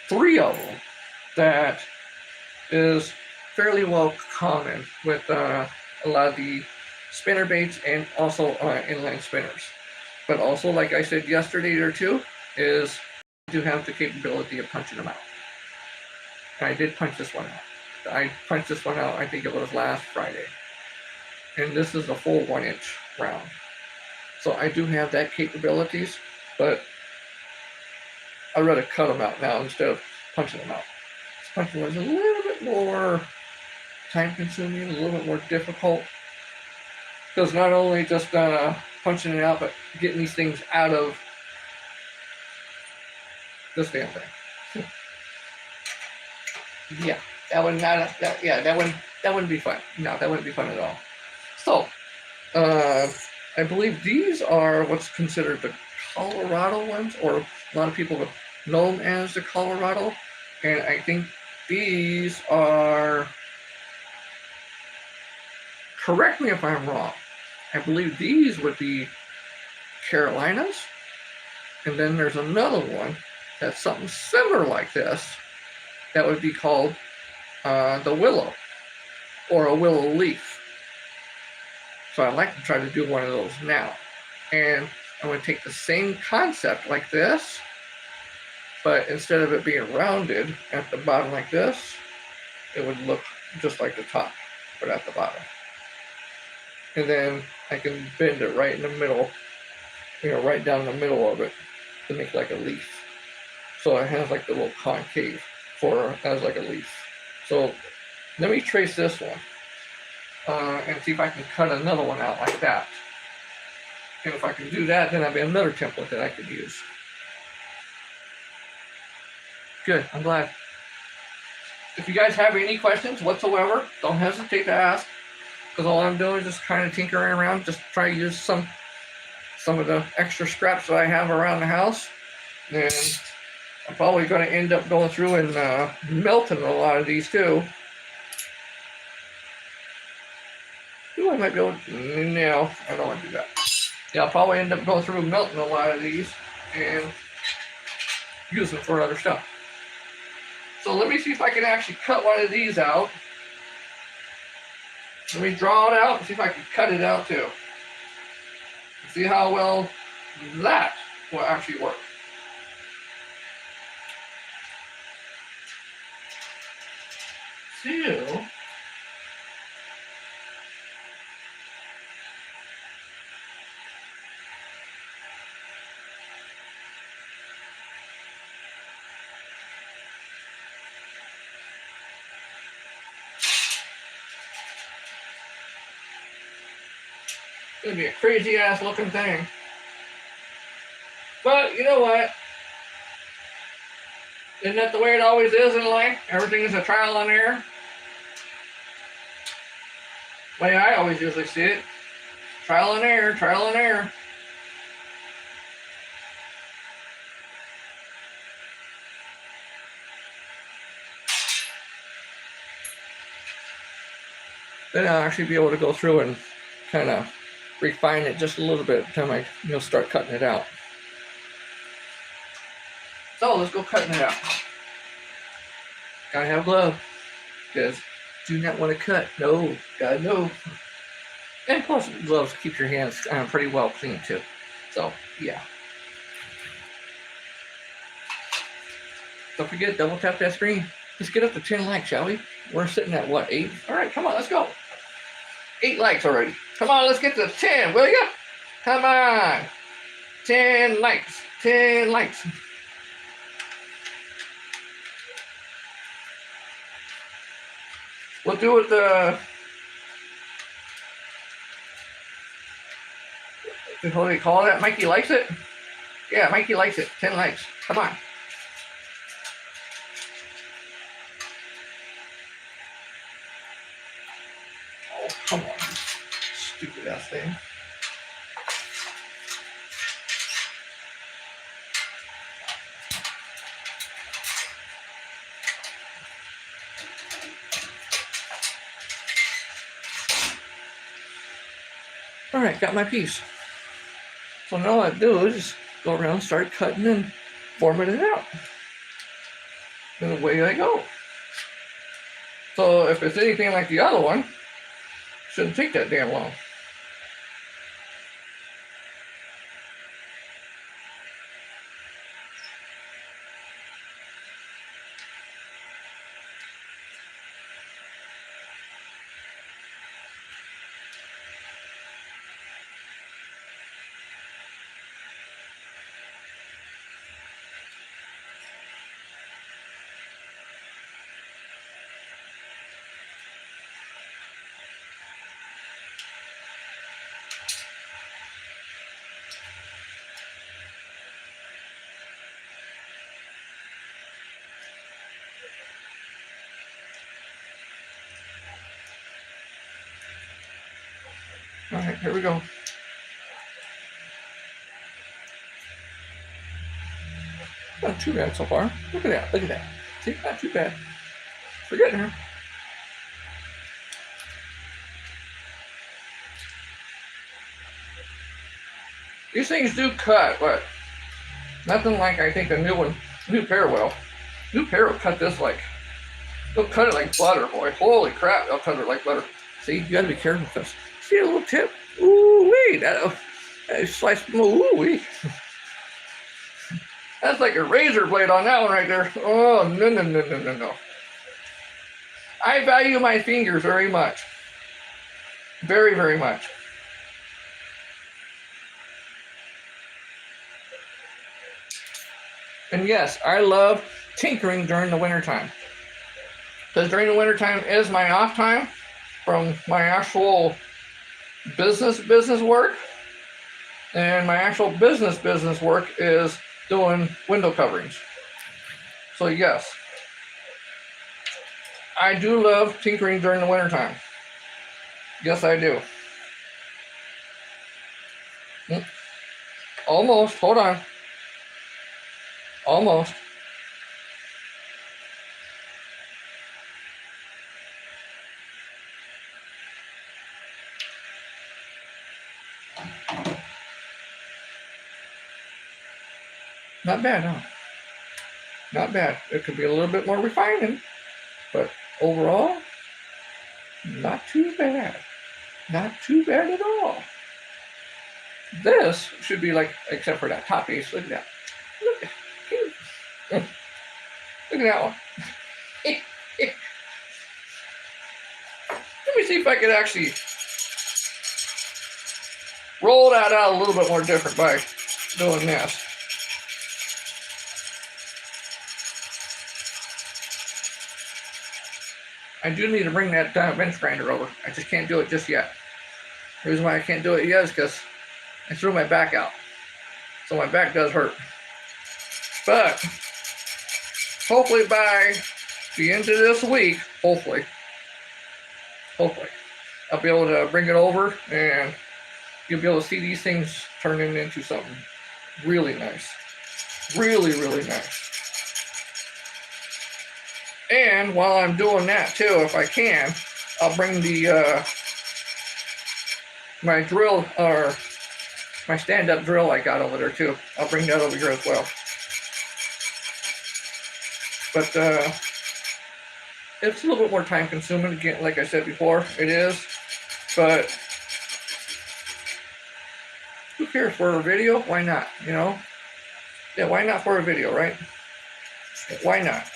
3 of them that is fairly well common with a lot of the spinner baits and also inline spinners. But also, like I said yesterday or 2, is do have the capability of punching them out. I did punch this one out. I punched this one out, I think it was last Friday. And this is a full 1-inch round. So I do have that capabilities, but I'd rather cut them out now instead of punching them out. This punching was a little bit more time consuming, a little bit more difficult. Because not only just punching it out, but getting these things out of this damn thing. Yeah, that one that wouldn't be fun. No, that wouldn't be fun at all. So, I believe these are what's considered the Colorado ones, or a lot of people would know them as the Colorado. And I think these are, correct me if I'm wrong, I believe these would be Carolinas. And then there's another one that's something similar like this that would be called the willow, or a willow leaf. So I'd like to try to do one of those now. And I'm going to take the same concept like this, but instead of it being rounded at the bottom like this, it would look just like the top, but at the bottom. And then I can bend it right in the middle, right down the middle of it to make like a leaf. So it has like the little concave as like a leaf. So let me trace this one and see if I can cut another one out like that. And if I can do that, then I'll be another template that I could use. Good, I'm glad. If you guys have any questions whatsoever, don't hesitate to ask, because all I'm doing is just kind of tinkering around, just try to use some of the extra scraps that I have around the house. And I'm probably going to end up going through and melting a lot of these too. Ooh, I might be able to, no, I don't want to do that. Yeah, I'll probably end up going through and melting a lot of these and use them for other stuff. So let me see if I can actually cut one of these out. Let me draw it out and see if I can cut it out too. See how well that will actually work. So, it's gonna be a crazy ass looking thing. But you know what? Isn't that the way it always is in life? Everything is a trial and error. The way I always usually see it. Trial and error, trial and error. Then I'll actually be able to go through and kind of refine it just a little bit until I start cutting it out. So let's go cutting it out. Gotta have gloves, because do not want to cut. No, gotta know. And plus gloves keep your hands pretty well clean too. So yeah. Don't forget, double tap that screen. Let's get up to 10 likes, shall we? We're sitting at what, 8? All right, come on, let's go. 8 likes already. Come on, let's get to 10, will ya? Come on. 10 likes. 10 likes. We'll do it what do they call that? Mikey likes it? Yeah, Mikey likes it. 10 likes. Come on. Oh, come on. Stupid ass thing. All right, got my piece. So now all I do is just go around, start cutting and forming it out. And away I go. So if it's anything like the other one, it shouldn't take that damn long. All right, here we go. Not too bad so far. Look at that, look at that. See, not too bad. We're getting here. These things do cut, but nothing like I think a new pair will. New pair will cut this like, they'll cut it like butter, boy. Holy crap, they'll cut it like butter. See, you gotta be careful with this. See a little tip? Ooh wee, that slice. Ooh wee. That's like a razor blade on that one right there. Oh no no no no no no. I value my fingers very much. Very very much. And yes, I love tinkering during the wintertime. Because during the wintertime is my off time from my actual business work. And my actual business work is doing window coverings. So yes, I do love tinkering during the wintertime. Yes, I do. Almost, hold on. Almost. Not bad, huh? Not bad. It could be a little bit more refining, but overall, not too bad. Not too bad at all. This should be like, except for that top piece. Look at that. Look at that one. Let me see if I could actually roll that out a little bit more different by doing this. I do need to bring that bench grinder over. I just can't do it just yet. The reason why I can't do it yet is because I threw my back out. So my back does hurt. But hopefully by the end of this week, hopefully, I'll be able to bring it over and you'll be able to see these things turning into something really nice. Really, really nice. And while I'm doing that too, if I can, I'll bring the my drill, or my stand-up drill I got over there too. I'll bring that over here as well. But it's a little bit more time consuming. Again, like I said before, it is. But who cares for a video? Why not? You know? Yeah, why not for a video, right? Why not?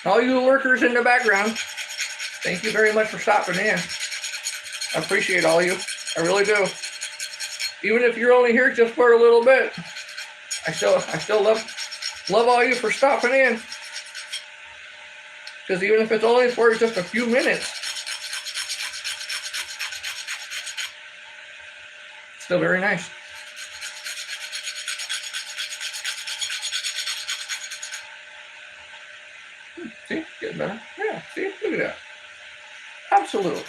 All you lurkers in the background, thank you very much for stopping in. I appreciate all you. I really do. Even if you're only here just for a little bit, I still love all you for stopping in. Because even if it's only for just a few minutes, it's still very nice. See, getting better. Yeah, see, look at that. Absolutely.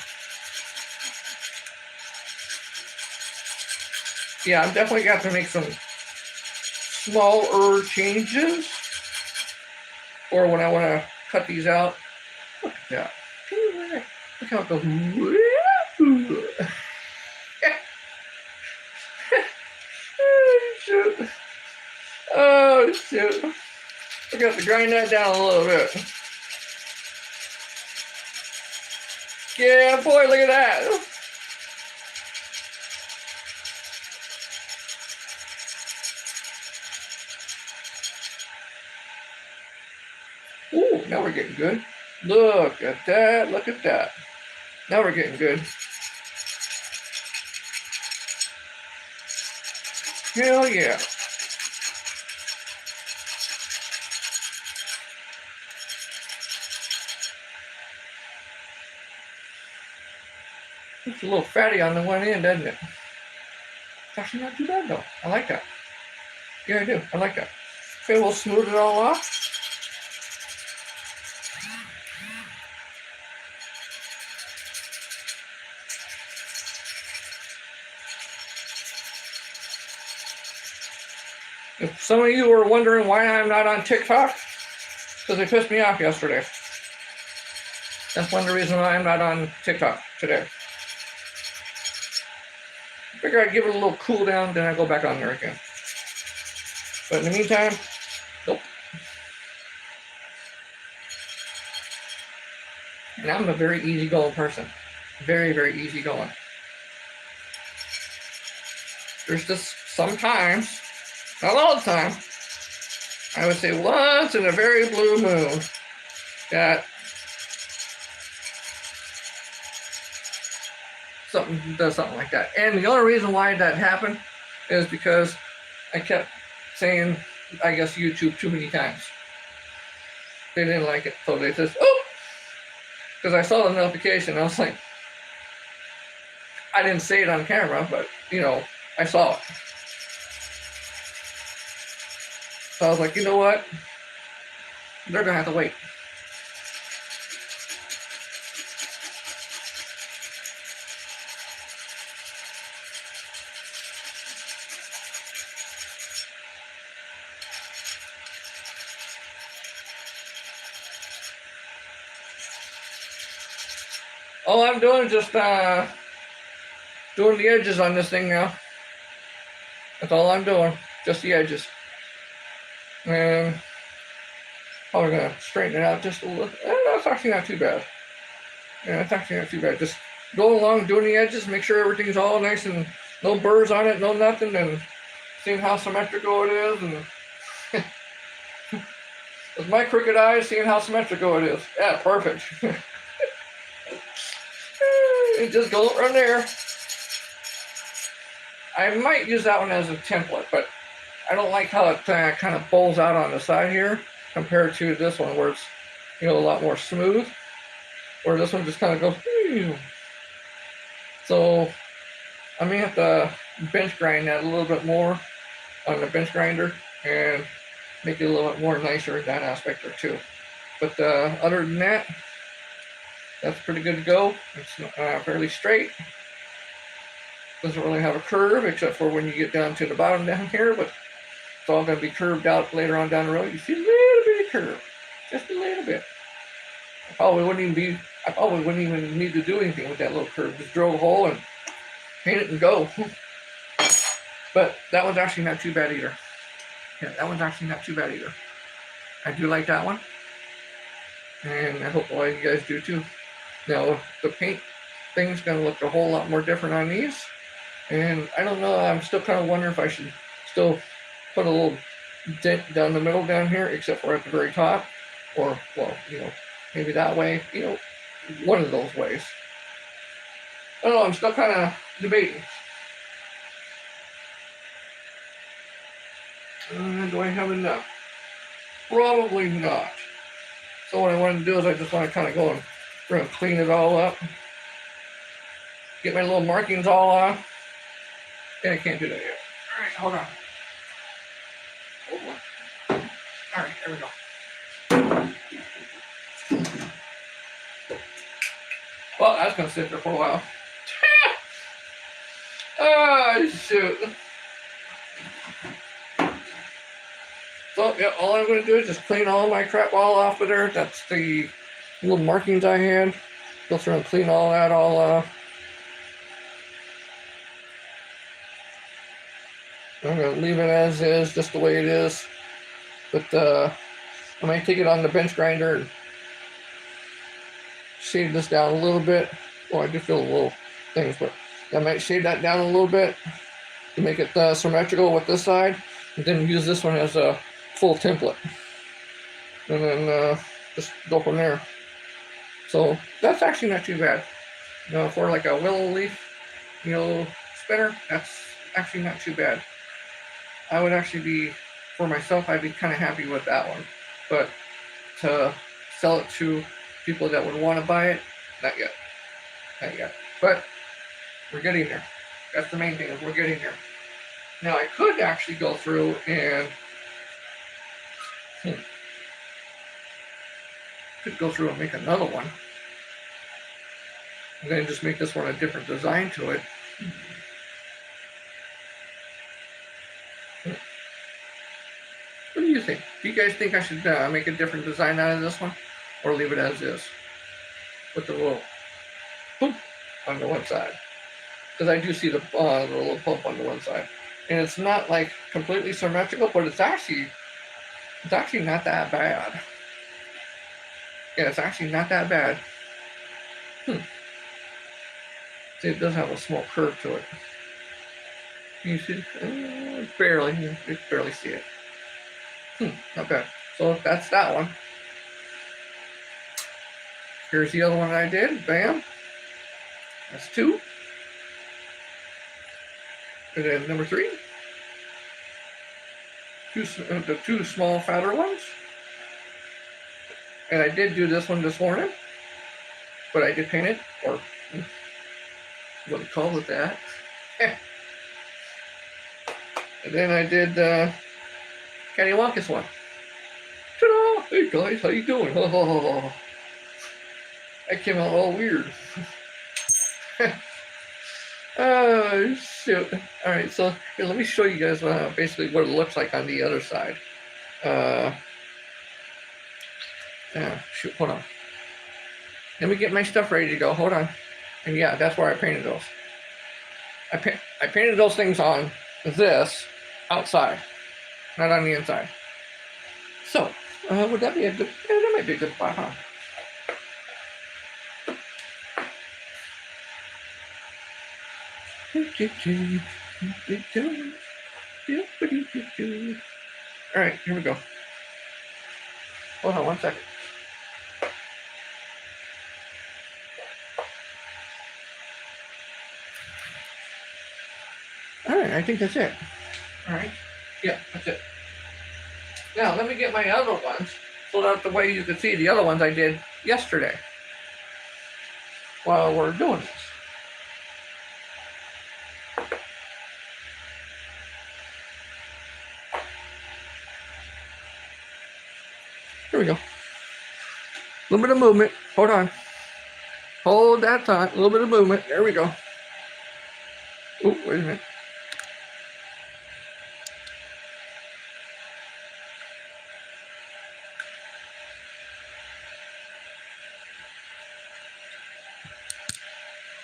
Yeah, I'm definitely got to make some smaller changes. Or when I want to cut these out. Look at that. Look how it goes. Oh, shoot. Oh, shoot. I got to grind that down a little bit. Yeah, boy, look at that. Ooh, now we're getting good. Look at that, look at that. Now we're getting good. Hell yeah. It's a little fatty on the one end, doesn't it? It's actually not too bad though. I like that. Yeah, I do. I like that. Okay, we'll smooth it all off. If some of you were wondering why I'm not on TikTok, because they pissed me off yesterday. That's one of the reasons why I'm not on TikTok today. I figure I'd give it a little cool down, then I go back on there again. But in the meantime, nope. And I'm a very easygoing person. Very, very easygoing. There's just sometimes, not all the time, I would say once in a very blue moon, that something does something like that. And the only reason why that happened is because I kept saying, I guess, YouTube too many times. they didn't like it. So they says, oh, because I saw the notification. I was like, I didn't say it on camera, but you know, I saw it. So I was like, you know what? They're gonna have to wait. All I'm doing is just doing the edges on this thing now. That's all I'm doing, just the edges. And probably gonna straighten it out just a little. That's actually not too bad. Yeah, it's actually not too bad. Just go along doing the edges, make sure everything's all nice and no burrs on it, no nothing, and seeing how symmetrical it is, and with my crooked eyes, seeing how symmetrical it is. Yeah, perfect. It just goes right there. I might use that one as a template, but I don't like how it kind of bowls out on the side here compared to this one where it's, you know, a lot more smooth. Where this one just kind of goes. Phew. So I may have to bench grind that a little bit more on the bench grinder and make it a little bit more nicer in that aspect or too. But other than that, that's pretty good to go. It's fairly straight. Doesn't really have a curve except for when you get down to the bottom down here, but it's all going to be curved out later on down the road. You see a little bit of curve, just a little bit. I probably wouldn't even need to do anything with that little curve. Just drill a hole and paint it and go. But that one's actually not too bad either. Yeah, that one's actually not too bad either. I do like that one, and I hope a lot of you guys do too. Now the paint thing's going to look a whole lot more different on these, and I don't know. I'm still kind of wondering if I should still put a little dent down the middle down here, except for at the very top, or well, you know, maybe that way. You know, one of those ways. I don't know. I'm still kind of debating. Do I have enough? Probably not. So what I want to do is I just want to kind of go and we're going to clean it all up. Get my little markings all off. Yeah, I can't do that yet. All right, hold on. Hold on. All right, there we go. Well, that's going to sit there for a while. Oh, shoot. So, yeah, all I'm going to do is just clean all my crap all off of there. That's the little markings I had. Go through and clean all that all off. I'm going to leave it as is, just the way it is. But I might take it on the bench grinder and shade this down a little bit. Well, I do feel little things, but I might shade that down a little bit to make it symmetrical with this side. And then use this one as a full template. And then just go from there. So that's actually not too bad. You know, for like a willow leaf, you know, spinner, that's actually not too bad. I would actually be, for myself, I'd be kind of happy with that one. But to sell it to people that would want to buy it, not yet. Not yet. But we're getting there. That's the main thing, is we're getting there. Now I could actually go through and make another one. And then just make this one a different design to it. What do you think? Do you guys think I should make a different design out of this one? Or leave it as is? With the little boop on the one side. Because I do see the little bump on the one side. And it's not like completely symmetrical, but it's actually not that bad. Yeah, it's actually not that bad. See, it does have a small curve to it. You see? Barely. You can barely see it. Not bad. So that's that one. Here's the other one that I did. Bam. That's 2. And then number 3. The 2 small fatter ones. And I did do this one this morning, but I did paint it, or what do you call it that? And then I did Cattywampus one. Ta-da! Hey guys, how you doing? I came out all weird. Oh, shoot. Alright, so here, let me show you guys basically what it looks like on the other side. Yeah, shoot, hold on. Let me get my stuff ready to go. Hold on. And yeah, that's where I painted those. I painted those things on this outside, not on the inside. So, would that be a good, yeah, that might be a good spot, huh? All right, here we go. Hold on one second. All right, I think that's it. All right, yeah, that's it. Now, let me get my other ones so that the way you can see the other ones I did yesterday while we're doing this. Here we go. A little bit of movement. Hold on. Hold that thought. A little bit of movement. There we go. Oh, wait a minute.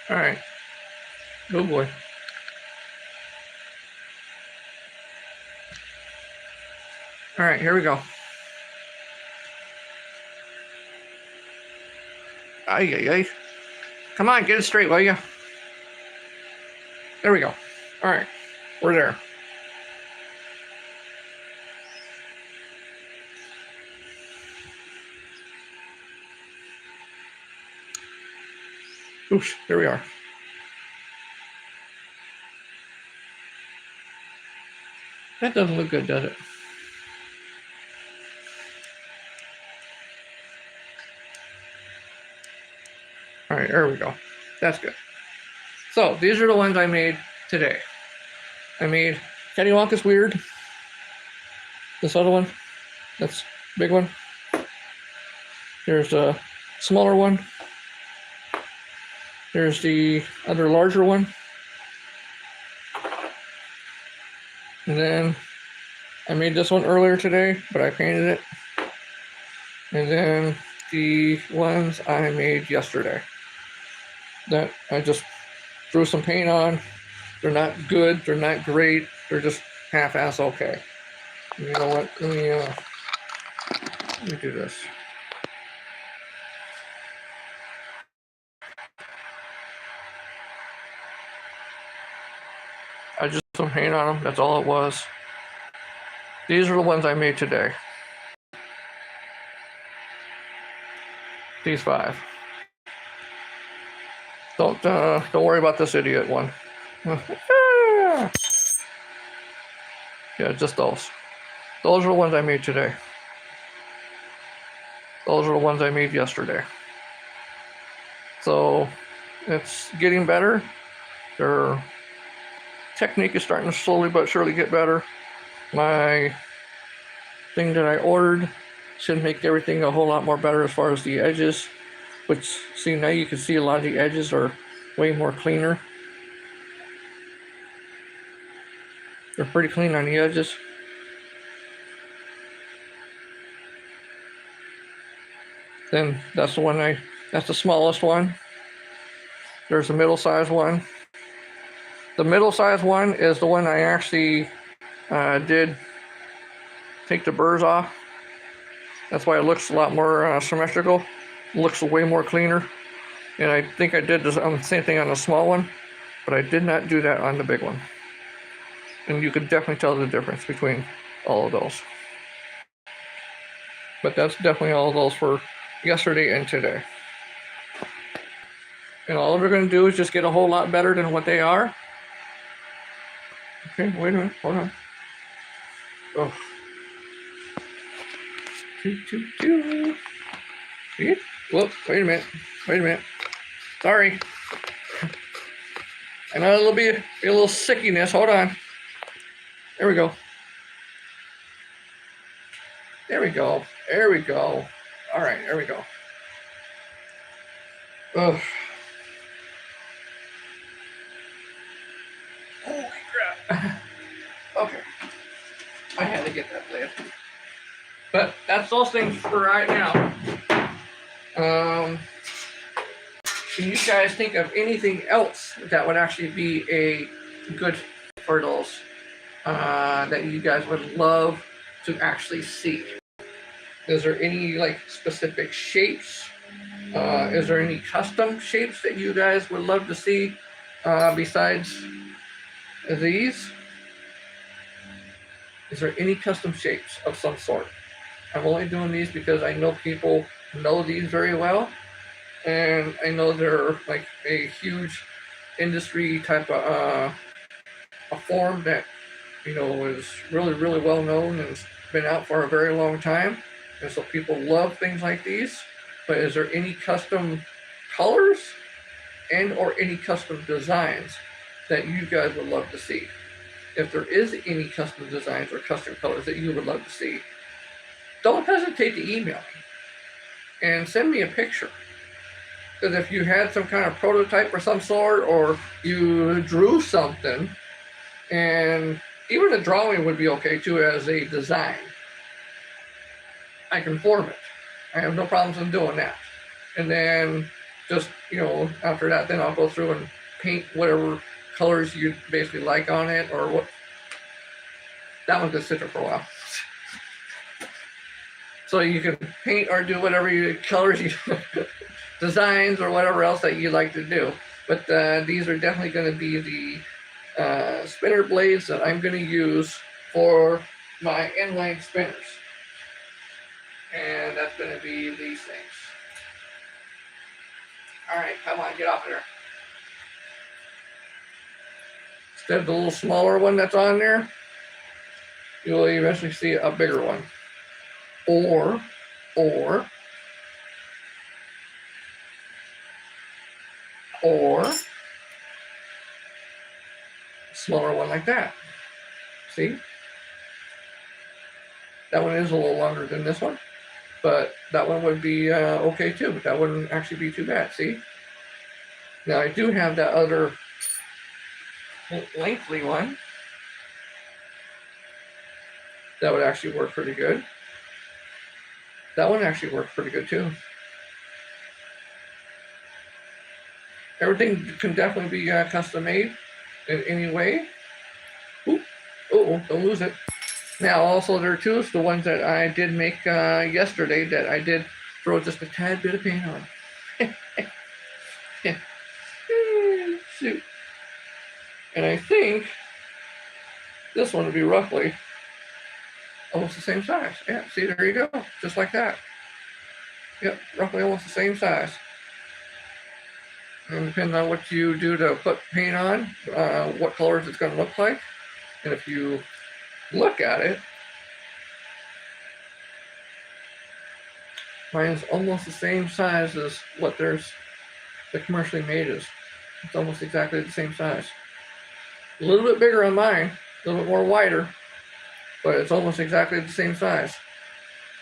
All right. Oh boy. All right, here we go. Ay, ay, ay. Come on, get it straight, will you? There we go. All right, we're there. Oops, there we are. That doesn't look good, does it? All right, there we go. That's good. So these are the ones I made today. I made Cattywampus Weird. This other one, that's big one. There's a smaller one. There's the other larger one. And then I made this one earlier today, but I painted it. And then the ones I made yesterday that I just threw some paint on. They're not good, they're not great, they're just half-ass okay. And you know what, let me do this. I just threw some paint on them, that's all it was. These are the ones I made today. These 5. Don't worry about this idiot one. Yeah, just those. Those are the ones I made today. Those are the ones I made yesterday. So it's getting better. Their technique is starting to slowly but surely get better. My thing that I ordered should make everything a whole lot more better as far as the edges. Which, see, now you can see a lot of the edges are way more cleaner. They're pretty clean on the edges. Then that's the one that's the smallest one. There's a middle-sized one. The middle-sized one is the one I actually did take the burrs off. That's why it looks a lot more symmetrical. It looks way more cleaner. And I think I did the same thing on the small one, but I did not do that on the big one. And you could definitely tell the difference between all of those. But that's definitely all of those for yesterday and today. And all we're going to do is just get a whole lot better than what they are. Okay, wait a minute, hold on. Oh. See? Whoop, wait a minute. Wait a minute. Sorry. I know it'll be a little sickiness. Hold on. There we go. There we go. There we go. All right, there we go. Ugh. Holy crap. Okay. I had to get that lid. But that's those things for right now. Can you guys think of anything else that would actually be a good for those that you guys would love to actually see? Is there any like specific shapes? Is there any custom shapes that you guys would love to see besides these? Is there any custom shapes of some sort? I'm only doing these because I know people know these very well. And I know they're like a huge industry type of a form that, you know, is really, really well known and has been out for a very long time. And so people love things like these. But is there any custom colors and or any custom designs that you guys would love to see? If there is any custom designs or custom colors that you would love to see, don't hesitate to email me and send me a picture. Because if you had some kind of prototype or some sort, or you drew something, and even a drawing would be okay too as a design, I can form it. I have no problems in doing that. And then just, you know, after that, then I'll go through and paint whatever colors you basically like on it, or what. That one could sit there for a while. So you can paint or do whatever colors you designs or whatever else that you like to do. But these are definitely going to be the spinner blades that I'm going to use for my inline spinners. And that's going to be these things. All right, come on, get off of there. Instead of the little smaller one that's on there, you'll eventually see a bigger one. Or smaller one like that. See? That one is a little longer than this one, but that one would be okay too. That wouldn't actually be too bad, see? Now I do have that other lengthy one. That would actually work pretty good. That one actually works pretty good too. Everything can definitely be custom made in any way. Ooh, don't lose it. Now also there are two, the ones that I did make yesterday that I did throw just a tad bit of paint on. Shoot. And I think this one would be roughly almost the same size. Yeah, see, there you go. Just like that. Yep, roughly almost the same size. And depending on what you do to put paint on, what colors it's going to look like. And if you look at it, mine's almost the same size as what the commercially made is. It's almost exactly the same size. A little bit bigger on mine, a little bit more wider, but it's almost exactly the same size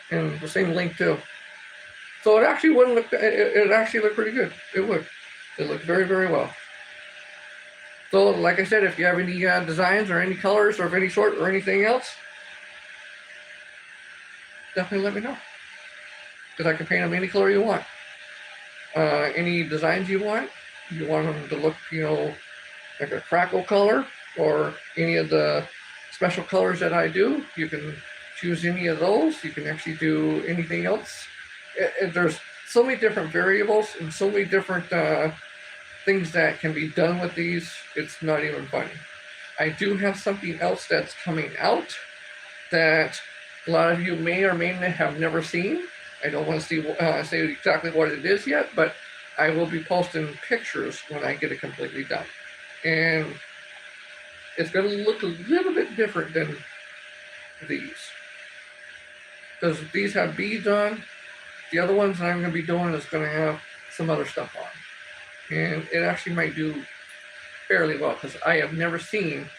and the same length too. So it actually wouldn't look. It actually looked pretty good. It would. It looked very, very well. So, like I said, if you have any designs or any colors or of any sort or anything else, definitely let me know. Because I can paint them any color you want. Any designs you want. You want them to look, you know, like a crackle color or any of the special colors that I do. You can choose any of those. You can actually do anything else. There's so many different variables and so many different things that can be done with these. It's not even funny. I do have something else that's coming out that a lot of you may or may not have never seen. I don't want to say exactly what it is yet, but I will be posting pictures when I get it completely done. And it's going to look a little bit different than these. Because these have beads on, the other ones that I'm going to be doing is going to have some other stuff on. And it actually might do fairly well because I have never seen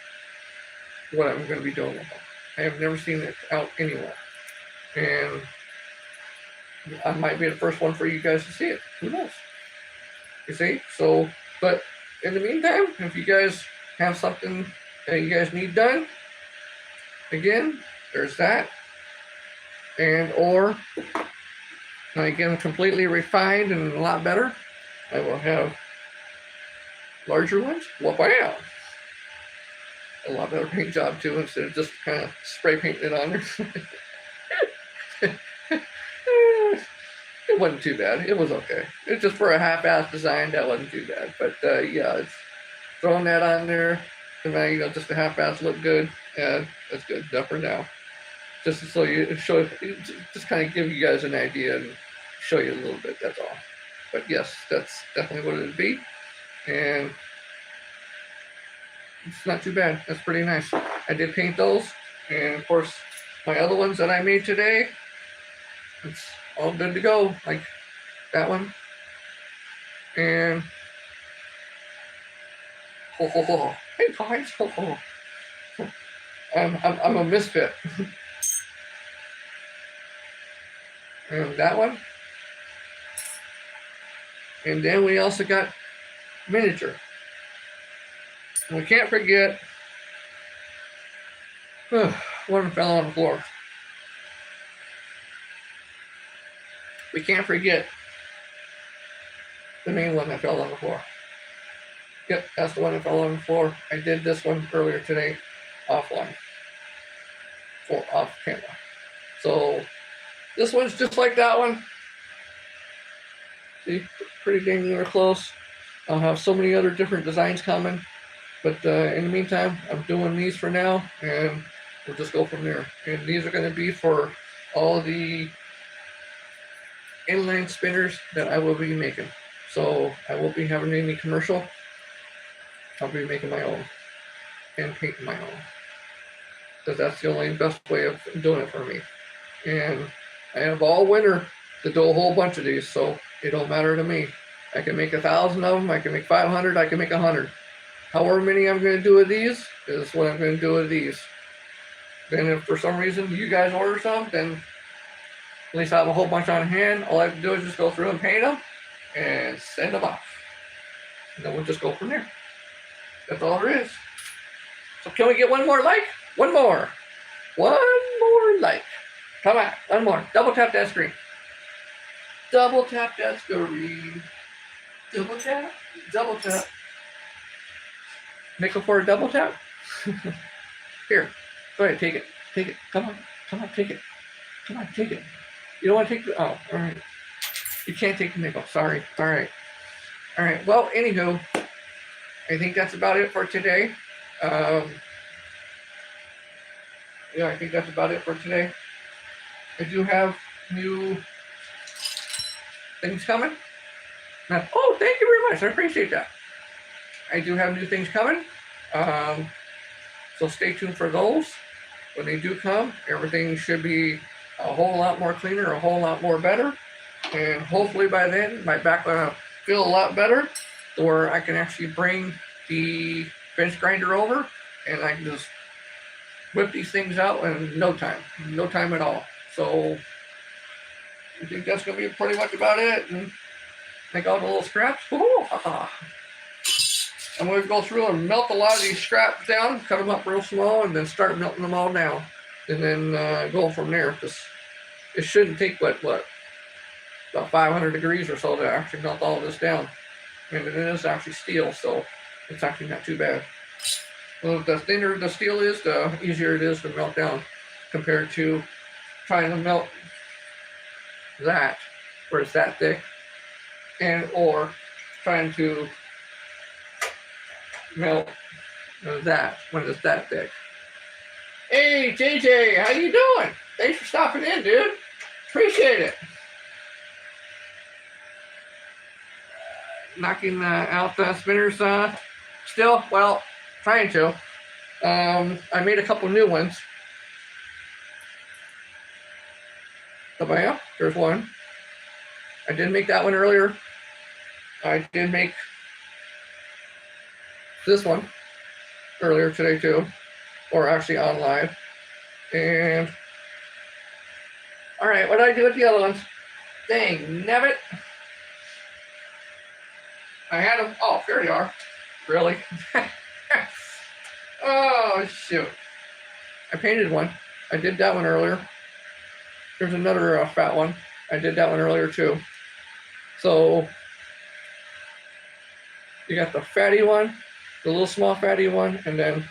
what I'm going to be doing with them. I have never seen it out anywhere. And I might be the first one for you guys to see it. Who knows? You see? So, but in the meantime, if you guys have something that you guys need done, again, there's that. And or again, completely refined and a lot better, I will have larger ones. Well, bam! A lot better paint job too, instead of just kind of spray painting it on there. It wasn't too bad. It was okay. It's just for a half-ass design, that wasn't too bad. But yeah, it's throwing that on there, and just a half-ass look good. Yeah, that's good enough for now. Just so you show, just kind of give you guys an idea and show you a little bit. That's all. But yes, that's definitely what it would be, and it's not too bad. That's pretty nice. I did paint those, and of course, my other ones that I made today, it's all good to go. Like that one, and hey guys, I'm a misfit. And that one, and then we also got miniature. And we can't forget one fell on the floor. We can't forget the main one that fell on the floor. Yep, that's the one that fell on the floor. I did this one earlier today, offline, or off camera. So this one's just like that one. See, pretty dang near close. I'll have so many other different designs coming, but in the meantime, I'm doing these for now, and we'll just go from there. And these are going to be for all the inline spinners that I will be making. So I won't be having any commercial. I'll be making my own and painting my own, because that's the only best way of doing it for me. And I have all winter to do a whole bunch of these, so it don't matter to me. I can make 1,000 of them, I can make 500, I can make 100. However many I'm going to do of these is what I'm going to do of these. Then if for some reason you guys order some, then at least I have a whole bunch on hand. All I have to do is just go through and paint them and send them off. And then we'll just go from there. That's all there is. So can we get one more like? One more. One more like. Come on, one more. Double tap that screen. Double tap that screen. Double tap. Double tap. Nickel for a double tap? Here. Go ahead, take it. Take it. Come on. Come on, take it. Come on, take it. You don't want to take the... Oh, all right. You can't take the nickel. Sorry. All right. All right. Well, anywho, I think that's about it for today. Yeah, I think that's about it for today. I do have new things coming. Now, oh, thank you very much. I appreciate that. I do have new things coming. So stay tuned for those. When they do come, everything should be a whole lot more cleaner, a whole lot more better. And hopefully by then, my back will feel a lot better, or I can actually bring the bench grinder over and I can just whip these things out in no time at all. So I think that's going to be pretty much about it. And make all the little scraps. I'm going to go through and melt a lot of these scraps down, cut them up real small, and then start melting them all down. And then go from there. Because it shouldn't take, about 500 degrees or so to actually melt all of this down. And it is actually steel, so it's actually not too bad. Well, the thinner the steel is, the easier it is to melt down compared to trying to melt that where it's that thick, and or trying to melt that when it's that thick. Hey JJ, how you doing? Thanks for stopping in, dude. Appreciate it. Knocking out the spinners still? Well, trying to. I made a couple new ones. So, yeah, there's one. I did make that one earlier. I did make this one earlier today too, or actually on live. And all right, what did I do with the other ones? Dang, nabbit. I had them. Oh, there you are. Really? Oh, shoot. I painted one. I did that one earlier. There's another fat one. I did that one earlier too. So you got the fatty one, the little small fatty one, and then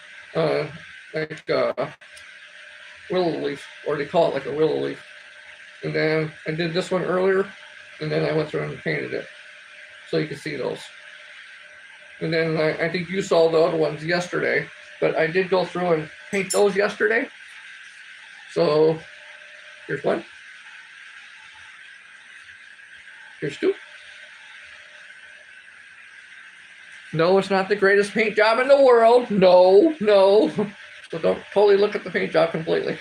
like willow leaf, or they call it like a willow leaf. And then I did this one earlier, and then I went through and painted it. So you can see those. And then I think you saw the other ones yesterday, but I did go through and paint those yesterday. So here's one. Here's two. No, it's not the greatest paint job in the world. No, no. So don't totally look at the paint job completely.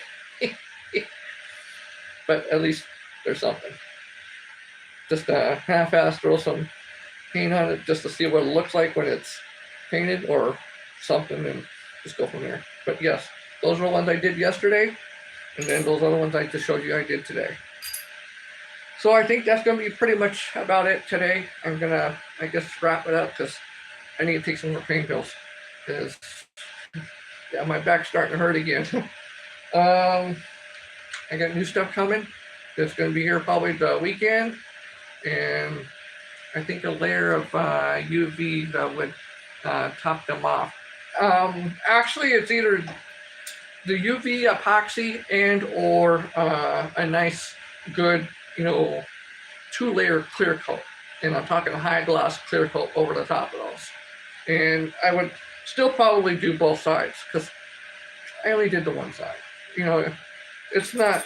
But at least there's something. Just half-ass throw some paint on it just to see what it looks like when it's painted or something, and just go from there. But yes, those are the ones I did yesterday, and then those other ones I just showed you I did today. So I think that's going to be pretty much about it today. I'm going to, I guess, wrap it up because I need to take some more pain pills because, yeah, my back's starting to hurt again. I got new stuff coming. It's going to be here probably the weekend, and I think a layer of UV that would top them off. Actually, it's either the UV epoxy and or a nice, good, 2-layer clear coat. And I'm talking a high gloss clear coat over the top of those. And I would still probably do both sides because I only did the one side. It's not.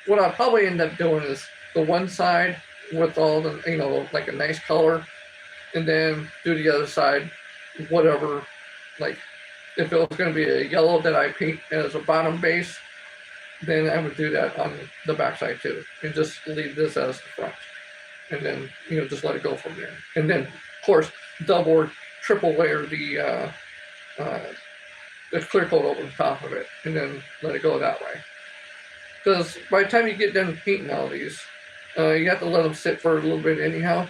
What I'll probably end up doing is the one side with all the, like a nice color, and then do the other side, whatever. Like if it was going to be a yellow that I paint as a bottom base, then I would do that on the back side too, and just leave this as the front, and then just let it go from there. And then of course double or triple layer the clear coat over the top of it, and then let it go that way. Because by the time you get done painting all these, you have to let them sit for a little bit anyhow.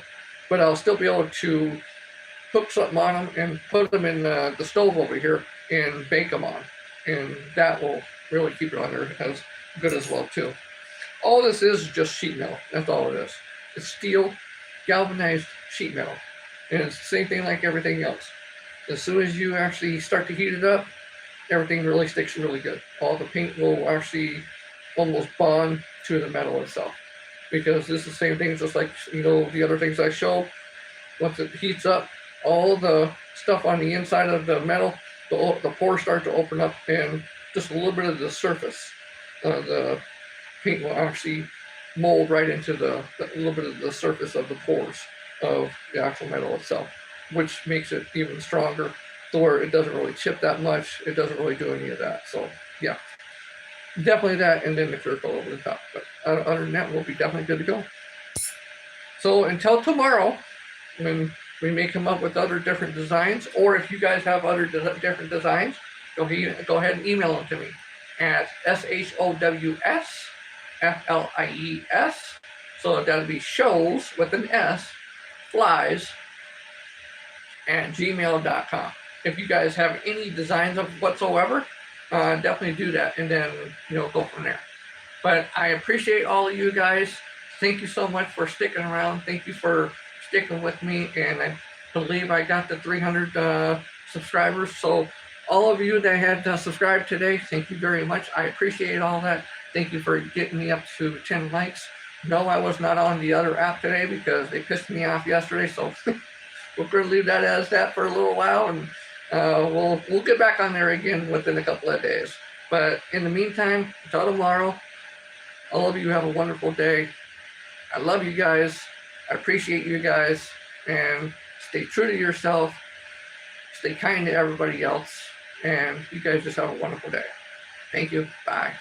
But I'll still be able to hook something on them and put them in the stove over here and bake them on. And that will really keep it on there as good as well too. All this is just sheet metal. That's all it is. It's steel, galvanized sheet metal. And it's the same thing like everything else. As soon as you actually start to heat it up, everything really sticks really good. All the paint will actually almost bond to the metal itself, because this is the same thing, just like the other things I show. Once it heats up, all the stuff on the inside of the metal, the pores start to open up, and just a little bit of the surface, the paint will actually mold right into the little bit of the surface of the pores of the actual metal itself, which makes it even stronger, to where it doesn't really chip that much. It doesn't really do any of that. So yeah. Definitely that, and then the clear coat over the top. But other than that, we'll be definitely good to go. So until tomorrow, when we may come up with other different designs, or if you guys have other different designs, go ahead and email them to me at ShowFlies. So that'll be shows with an S, flies at gmail.com. If you guys have any designs of whatsoever, definitely do that, and then go from there. But I appreciate all of you guys. Thank you so much for sticking around. Thank you for sticking with me, and I believe I got the 300 subscribers. So all of you that had subscribed today, thank you very much. I appreciate all that. Thank you for getting me up to 10 likes. No, I was not on the other app today because they pissed me off yesterday, so we're going to leave that as that for a little while, and we'll get back on there again within a couple of days. But in the meantime, until tomorrow, all of you have a wonderful day. I love you guys. I appreciate you guys. And stay true to yourself. Stay kind to everybody else. And you guys just have a wonderful day. Thank you. Bye.